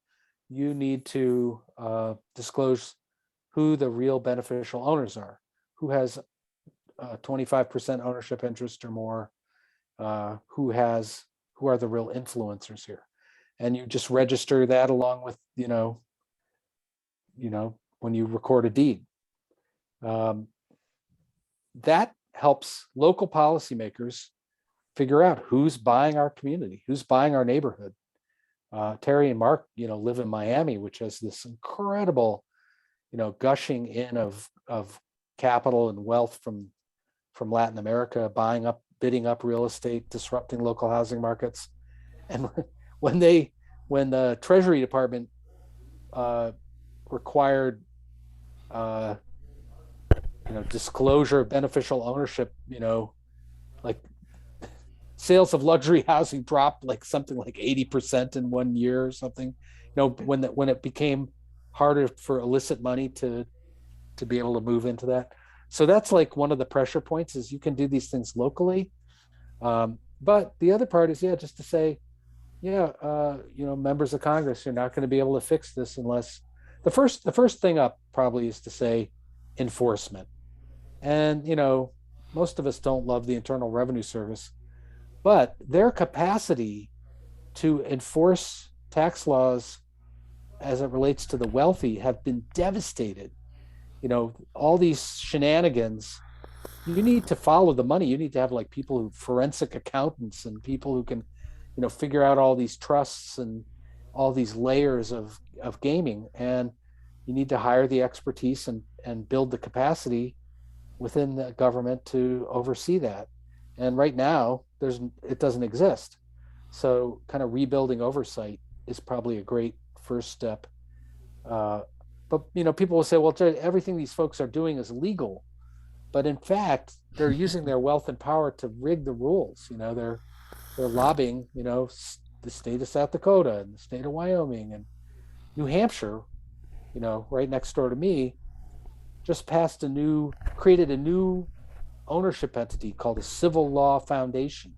you need to disclose who the real beneficial owners are, who has 25% ownership interest or more, who are the real influencers here, and you just register that along with when you record a deed. That helps local policymakers figure out who's buying our community, who's buying our neighborhood. Terry and Mark, live in Miami, which has this incredible, gushing in of capital and wealth from Latin America, bidding up real estate, disrupting local housing markets. And when the Treasury Department required disclosure of beneficial ownership, like sales of luxury housing dropped like something like 80% in 1 year or something, when it became harder for illicit money to be able to move into that. So that's like one of the pressure points, is you can do these things locally. But the other part is, just to say, members of Congress, you're not going to be able to fix this unless the first thing up probably is to say enforcement. And, most of us don't love the Internal Revenue Service, but their capacity to enforce tax laws as it relates to the wealthy have been devastated. All these shenanigans, you need to follow the money. You need to have like forensic accountants and people who can, figure out all these trusts and all these layers of gaming. And you need to hire the expertise and build the capacity within the government to oversee that. And right now, it doesn't exist. So kind of rebuilding oversight is probably a great first step. But people will say, well, everything these folks are doing is legal. But in fact, they're using their wealth and power to rig the rules. They're lobbying, the state of South Dakota and the state of Wyoming and New Hampshire, right next door to me, just created a new ownership entity called a Civil Law Foundation,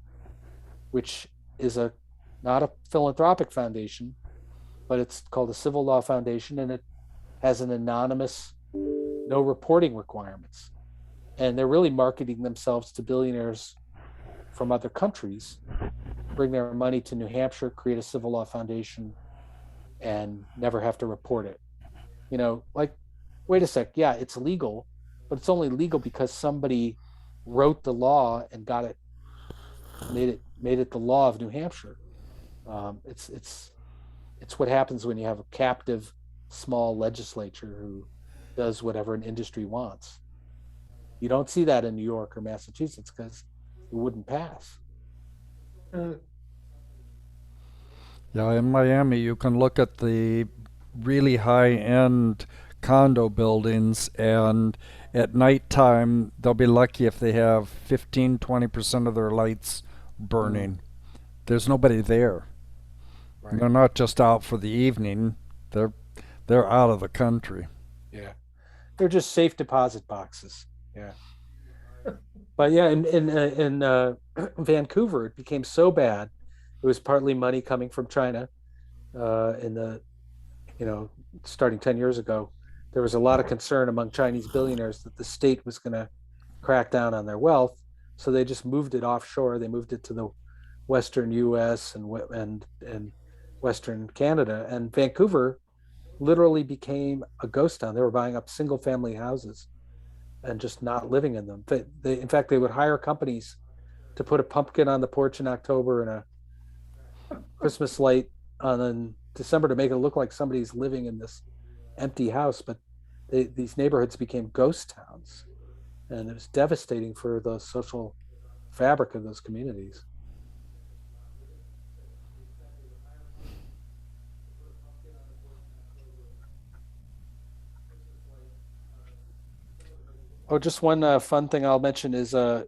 which is not a philanthropic foundation, but it's called a Civil Law Foundation, and it has an anonymous, no reporting requirements. And they're really marketing themselves to billionaires from other countries, bring their money to New Hampshire, create a Civil Law Foundation, and never have to report it. Wait a sec, yeah, it's legal, but it's only legal because somebody wrote the law and made it the law of New Hampshire. It's what happens when you have a captive small legislature who does whatever an industry wants. You don't see that in New York or Massachusetts because it wouldn't pass. Yeah, in Miami, you can look at the really high-end condo buildings, and at nighttime, they'll be lucky if they have 15-20% of their lights burning. There's nobody there. Right. They're not just out for the evening. They're out of the country. Yeah. They're just safe deposit boxes. Yeah. But yeah, in Vancouver, it became so bad. It was partly money coming from China. Starting 10 years ago, there was a lot of concern among Chinese billionaires that the state was going to crack down on their wealth. So they just moved it offshore. They moved it to the Western US and Western Canada. And Vancouver literally became a ghost town. They were buying up single family houses and just not living in them. In fact, they would hire companies to put a pumpkin on the porch in October and a Christmas light on December to make it look like somebody's living in this empty house. But these neighborhoods became ghost towns, and it was devastating for the social fabric of those communities. Oh, just one fun thing I'll mention is I've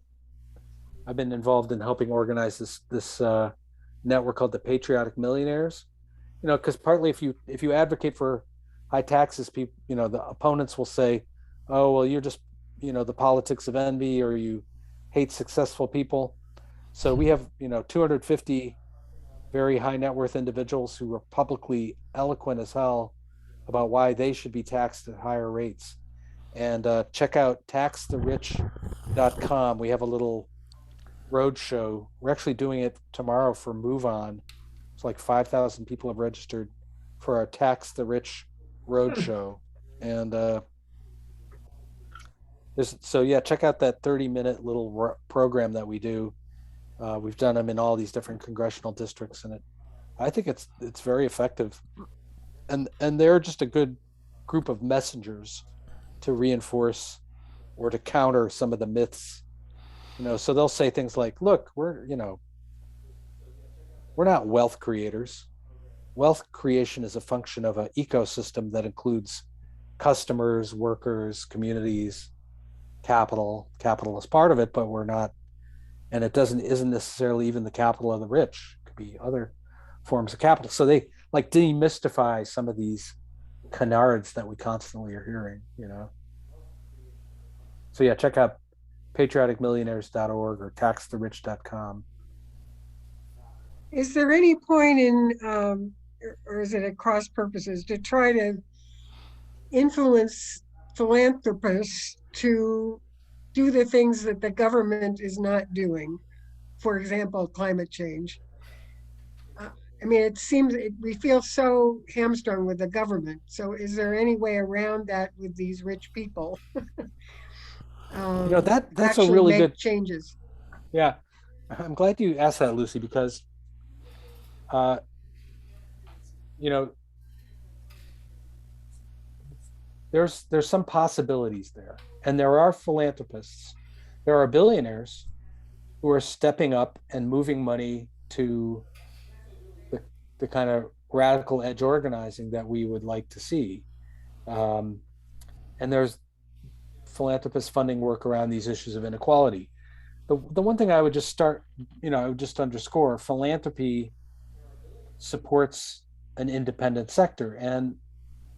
been involved in helping organize this network called the Patriotic Millionaires. Because partly if you advocate for high taxes, people, the opponents will say, oh, well, you're just, the politics of envy, or you hate successful people. So we have, 250 very high net worth individuals who are publicly eloquent as hell about why they should be taxed at higher rates. And check out taxtherich.com. We have a little roadshow. We're actually doing it tomorrow for Move On. It's like 5,000 people have registered for our Tax the Rich roadshow. And so yeah, check out that 30-minute little program that we do. We've done them in all these different congressional districts, and I think it's very effective. And they're just a good group of messengers to reinforce or to counter some of the myths. So they'll say things like, look, we're not wealth creators. Wealth creation is a function of an ecosystem that includes customers, workers, communities, capital. Capital is part of it, but we're not, and it isn't necessarily even the capital of the rich. It could be other forms of capital. So they like demystify some of these canards that we constantly are hearing, So yeah, check out patrioticmillionaires.org or taxtherich.com. Is there any point in, or is it at cross purposes, to try to influence philanthropists to do the things that the government is not doing? For example, climate change. I mean, it seems we feel so hamstrung with the government. So is there any way around that with these rich people? That's a really good changes. Yeah, I'm glad you asked that, Lucy, because there's some possibilities there, and there are philanthropists, there are billionaires who are stepping up and moving money to the kind of radical edge organizing that we would like to see. And there's philanthropists funding work around these issues of inequality. The one thing I would just I would just underscore, philanthropy supports an independent sector. And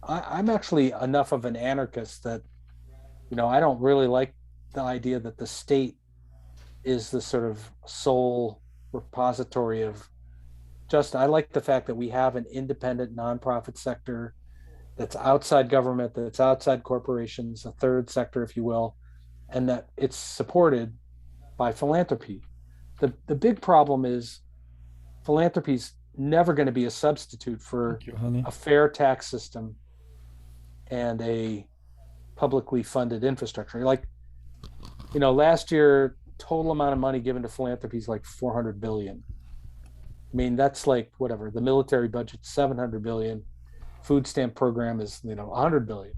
I'm actually enough of an anarchist that, I don't really like the idea that the state is the sort of sole repository of I like the fact that we have an independent nonprofit sector that's outside government, that's outside corporations, a third sector, if you will, and that it's supported by philanthropy. The big problem is philanthropy's never going to be a substitute for a fair tax system and a publicly funded infrastructure. Like, last year, total amount of money given to philanthropy is like 400 billion. I mean, that's like whatever. The military budget's 700 billion. Food stamp program is 100 billion.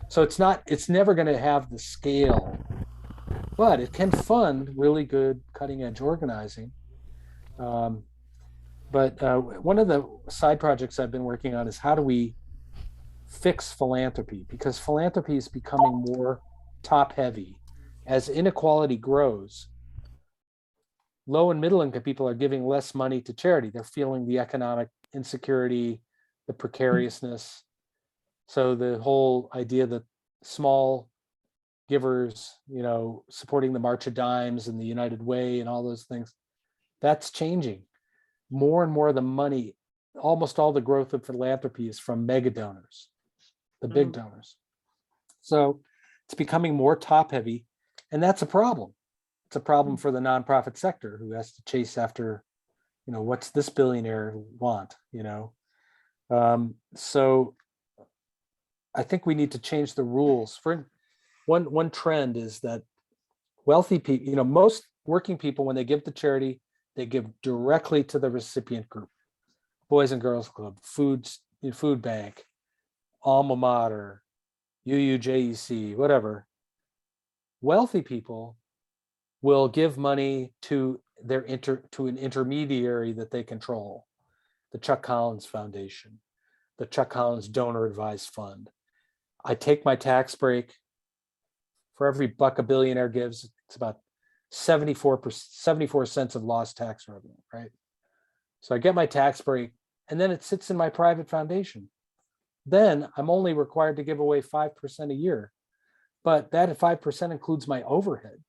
So it's never going to have the scale, but it can fund really good cutting edge organizing. But one of the side projects I've been working on is how do we fix philanthropy, because philanthropy is becoming more top heavy as inequality grows. Low and middle income people are giving less money to charity. They're feeling the economic insecurity, the precariousness. So the whole idea that small givers, supporting the March of Dimes and the United Way and all those things, that's changing. More and more of the money, almost all the growth of philanthropy is from mega donors, the big donors. So it's becoming more top heavy, and that's a problem. It's a problem for the nonprofit sector who has to chase after, what's this billionaire want, So I think we need to change the rules. For one trend is that wealthy people, most working people, when they give to charity, they give directly to the recipient group, Boys and Girls Club, food bank, alma mater, UUJEC, whatever. Wealthy people will give money to to an intermediary that they control, the Chuck Collins Foundation, the Chuck Collins Donor Advised Fund. I take my tax break. For every buck a billionaire gives, it's about 74 cents of lost tax revenue, right? So I get my tax break, and then it sits in my private foundation. Then I'm only required to give away 5% a year, but that 5% includes my overhead,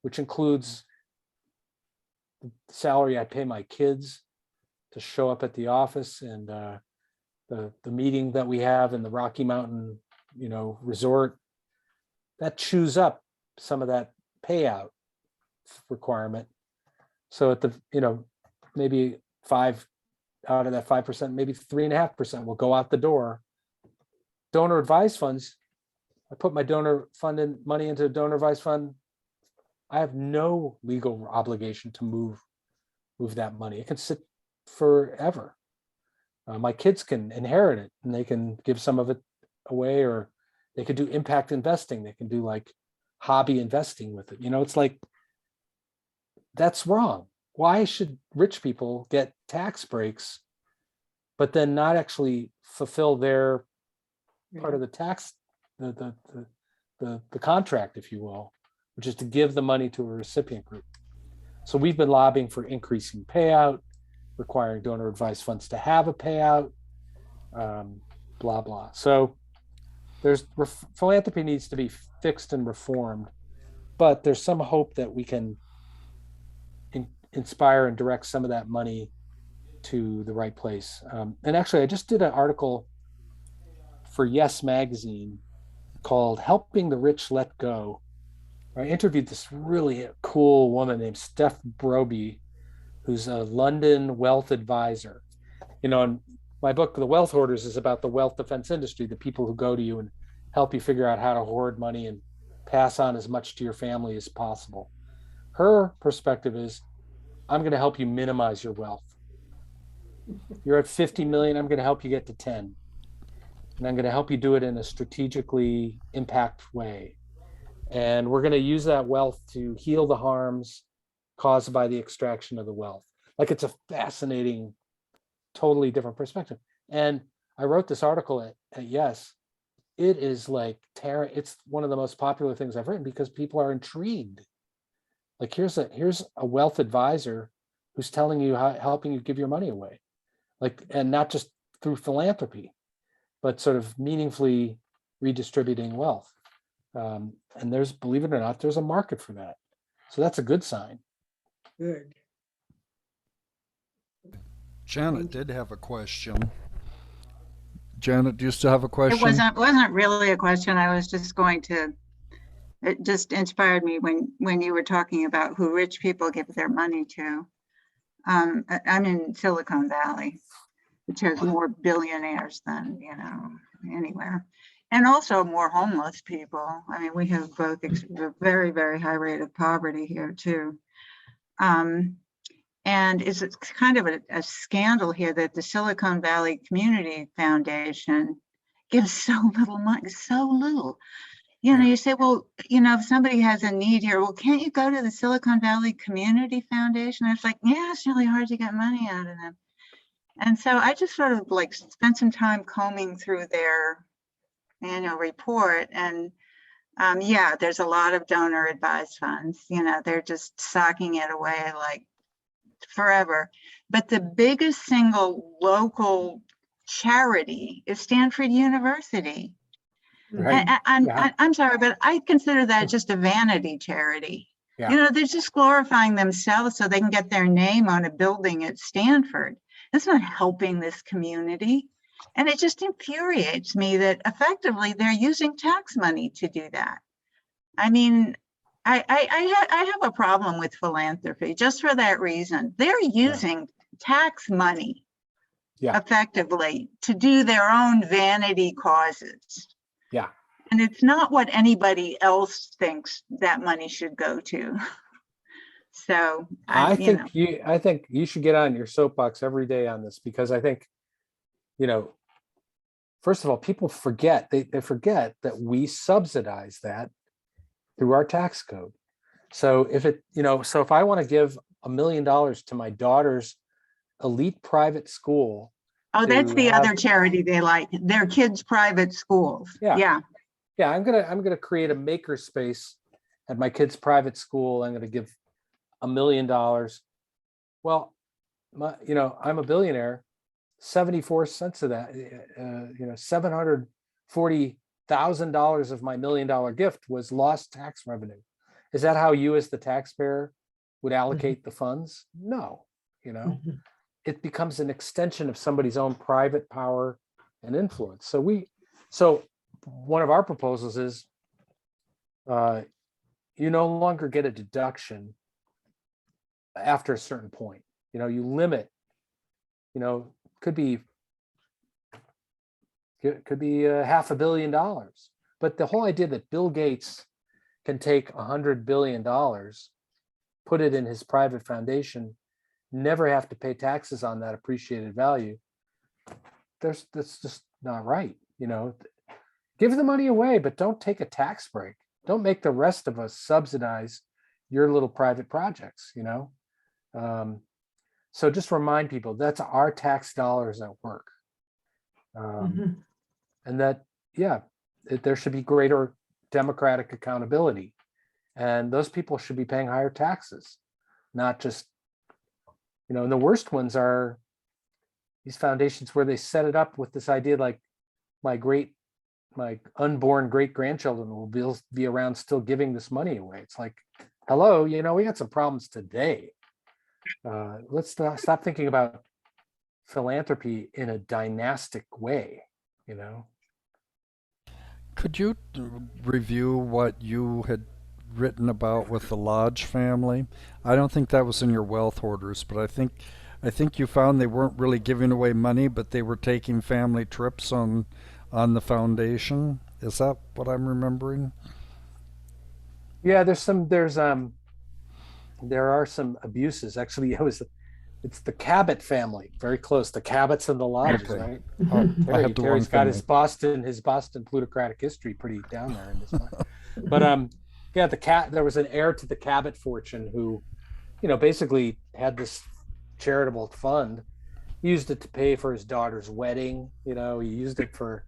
which includes the salary I pay my kids to show up at the office, and the meeting that we have in the Rocky Mountain, resort. That chews up some of that payout requirement. So at the, maybe 5 out of that 5%, maybe 3.5% will go out the door. Donor advised funds, I put my donor fund in money into a donor advised fund. I have no legal obligation to move that money. It can sit forever. My kids can inherit it and they can give some of it away, or they could do impact investing. They can do like hobby investing with it. It's like, that's wrong. Why should rich people get tax breaks, but then not actually fulfill their part of the tax, the contract, if you will, which is to give the money to a recipient group. So we've been lobbying for increasing payout, requiring donor advised funds to have a payout, blah, blah. So philanthropy needs to be fixed and reformed, but there's some hope that we can inspire and direct some of that money to the right place. And actually, I just did an article for Yes Magazine called Helping the Rich Let Go. I interviewed this really cool woman named Steph Broby, who's a London wealth advisor. And my book, The Wealth Hoarders, is about the wealth defense industry, the people who go to you and help you figure out how to hoard money and pass on as much to your family as possible. Her perspective is, I'm going to help you minimize your wealth. You're at 50 million, I'm going to help you get to 10. And I'm going to help you do it in a strategically impact way. And we're going to use that wealth to heal the harms caused by the extraction of the wealth. Like, it's a fascinating, totally different perspective. And I wrote this article at Yes. It is like, it's one of the most popular things I've written because people are intrigued. Like, here's a wealth advisor who's telling you helping you give your money away. Like, and not just through philanthropy, but sort of meaningfully redistributing wealth. And believe it or not, there's a market for that. So that's a good sign. Good. Janet did have a question. Janet, do you still have a question? It wasn't really a question. I was just going to, it just inspired me when you were talking about who rich people give their money to. I'm in Silicon Valley, which has more billionaires than, anywhere. And also more homeless people. I mean, we have both a very, very high rate of poverty here too. And it's kind of a scandal here that the Silicon Valley Community Foundation gives so little money, so little. You say, well, if somebody has a need here, well, can't you go to the Silicon Valley Community Foundation? And it's like, yeah, it's really hard to get money out of them. And so I just sort of like spent some time combing through their annual report, and there's a lot of donor advised funds. They're just socking it away like forever. But the biggest single local charity is Stanford University. Right. I'm sorry, but I consider that just a vanity charity. Yeah. They're just glorifying themselves so they can get their name on a building at Stanford. It's not helping this community. And it just infuriates me that effectively they're using tax money to do that. I mean, I have a problem with philanthropy just for that reason. They're using tax money effectively to do their own vanity causes. Yeah. And it's not what anybody else thinks that money should go to. So I think you should get on your soapbox every day on this, because I think, first of all, people forget, they forget that we subsidize that through our tax code. So if if I want to give $1 million to my daughter's elite private school. Oh, that's the other charity they like, their kids' private schools. Yeah. I'm gonna create a maker space at my kid's private school. I'm gonna give $1 million. Well, I'm a billionaire. 74 cents of that, $740,000 of my $1 million gift was lost tax revenue. Is that how you, as the taxpayer, would allocate the funds? No, it becomes an extension of somebody's own private power and influence. So one of our proposals is you no longer get a deduction after a certain point. You limit, could be $500 million. But the whole idea that Bill Gates can take $100 billion, put it in his private foundation, never have to pay taxes on that appreciated value, that's just not right. Give the money away, but don't take a tax break. Don't make the rest of us subsidize your little private projects. So just remind people that's our tax dollars at work. And that, there should be greater democratic accountability. And those people should be paying higher taxes, not just, and the worst ones are these foundations where they set it up with this idea like my unborn great grandchildren will be around still giving this money away. It's like, hello, we got some problems today. Let's stop thinking about philanthropy in a dynastic way. Could you review what you had written about with the Lodge family? I don't think that was in your Wealth Hoarders, but I think you found they weren't really giving away money, but they were taking family trips on the foundation. Is that what I'm remembering? Yeah, there are some abuses. Actually, it's the Cabot family, very close. The Cabots and the Lodges, Okay. right? Terry's got his Boston plutocratic history pretty down there in this one. But there was an heir to the Cabot fortune who, basically had this charitable fund, used it to pay for his daughter's wedding. He used it for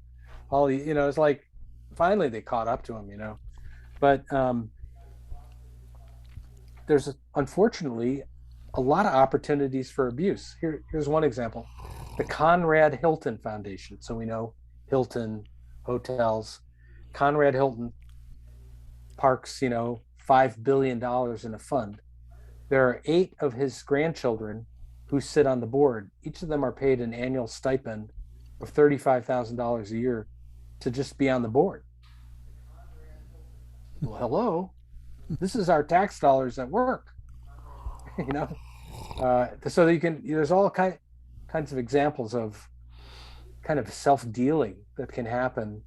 all the, it's like finally they caught up to him, but there's unfortunately a lot of opportunities for abuse. Here's one example: the Conrad Hilton Foundation. So we know Hilton hotels. Conrad Hilton parks, $5 billion in a fund. There are 8 of his grandchildren who sit on the board. Each of them are paid an annual stipend of $35,000 a year to just be on the board. Well, hello, this is our tax dollars at work. So that there's all kinds of examples of kind of self-dealing that can happen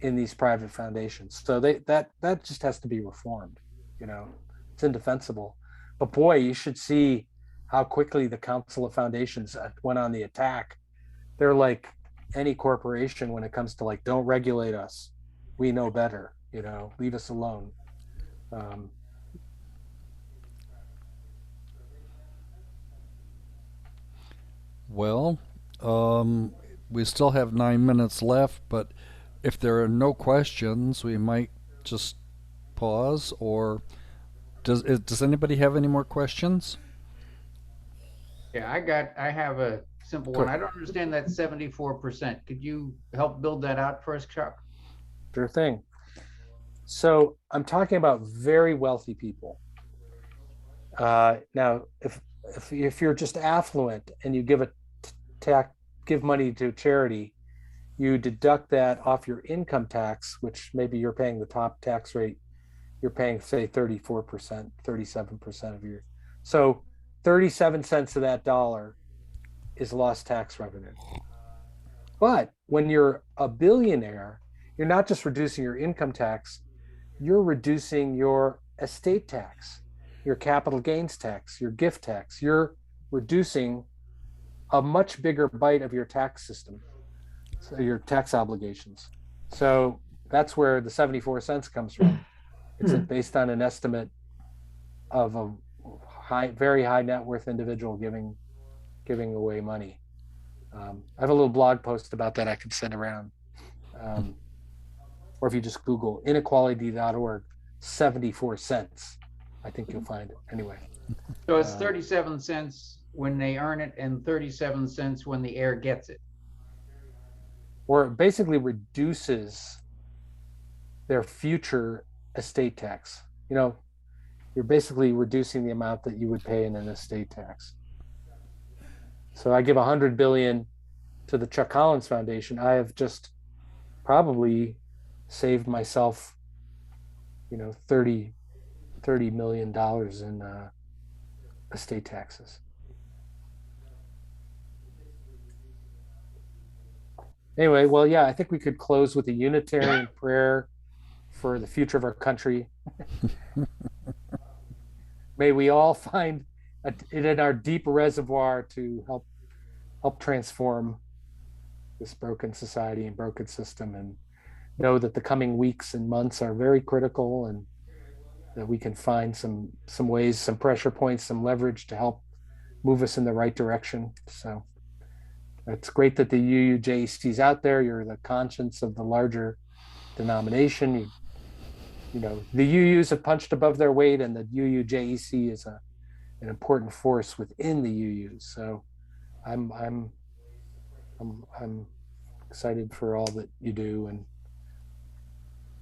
in these private foundations. So that just has to be reformed. It's indefensible. But boy, you should see how quickly the Council of Foundations went on the attack. They're like any corporation when it comes to like, don't regulate us. We know better, leave us alone. Well, we still have 9 minutes left, but if there are no questions, we might just pause. Or does anybody have any more questions? Yeah, I have a simple one. I don't understand that 74%. Could you help build that out for us, Chuck? Sure thing. So I'm talking about very wealthy people. Now, if you're just affluent and you give money to charity, you deduct that off your income tax, which maybe you're paying the top tax rate. You're paying, say, 34%, 37% of your. So 37 cents of that dollar is lost tax revenue. But when you're a billionaire, you're not just reducing your income tax, you're reducing your estate tax, your capital gains tax, your gift tax. You're reducing a much bigger bite of your tax system, so your tax obligations. So that's where the 74 cents comes from. It's based on an estimate of a very high net worth individual giving away money. I have a little blog post about that I can send around. Or if you just Google inequality.org, 74 cents, I think you'll find it. Anyway. So it's 37 cents when they earn it and 37 cents when the heir gets it. Or it basically reduces their future estate tax. You're basically reducing the amount that you would pay in an estate tax. So I give $100 billion to the Chuck Collins Foundation. I have just probably saved myself, $30 million estate taxes. Anyway, well, yeah, I think we could close with a Unitarian prayer for the future of our country. May we all find it in our deep reservoir to help transform this broken society and broken system, and know that the coming weeks and months are very critical, and that we can find some ways, some pressure points, some leverage to help move us in the right direction. So it's great that the UUJEC is out there. You're the conscience of the larger denomination. You know, the UUs have punched above their weight, and the UUJEC is an important force within the UUs. So I'm excited for all that you do, and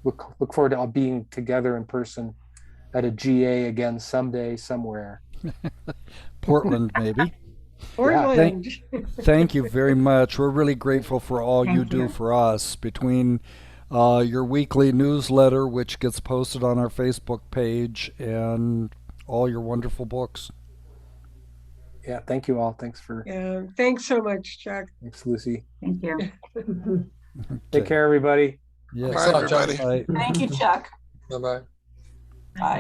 look forward to all being together in person at a GA again someday, somewhere. Portland, maybe. Portland. Thank you very much. We're really grateful for all you do for us, between your weekly newsletter, which gets posted on our Facebook page, and all your wonderful books. Yeah, thank you all. Thanks Thanks so much, Chuck. Thanks, Lucy. Thank you. Take care, everybody. Yes. Bye, everybody. Bye. Thank you, Chuck. Bye-bye.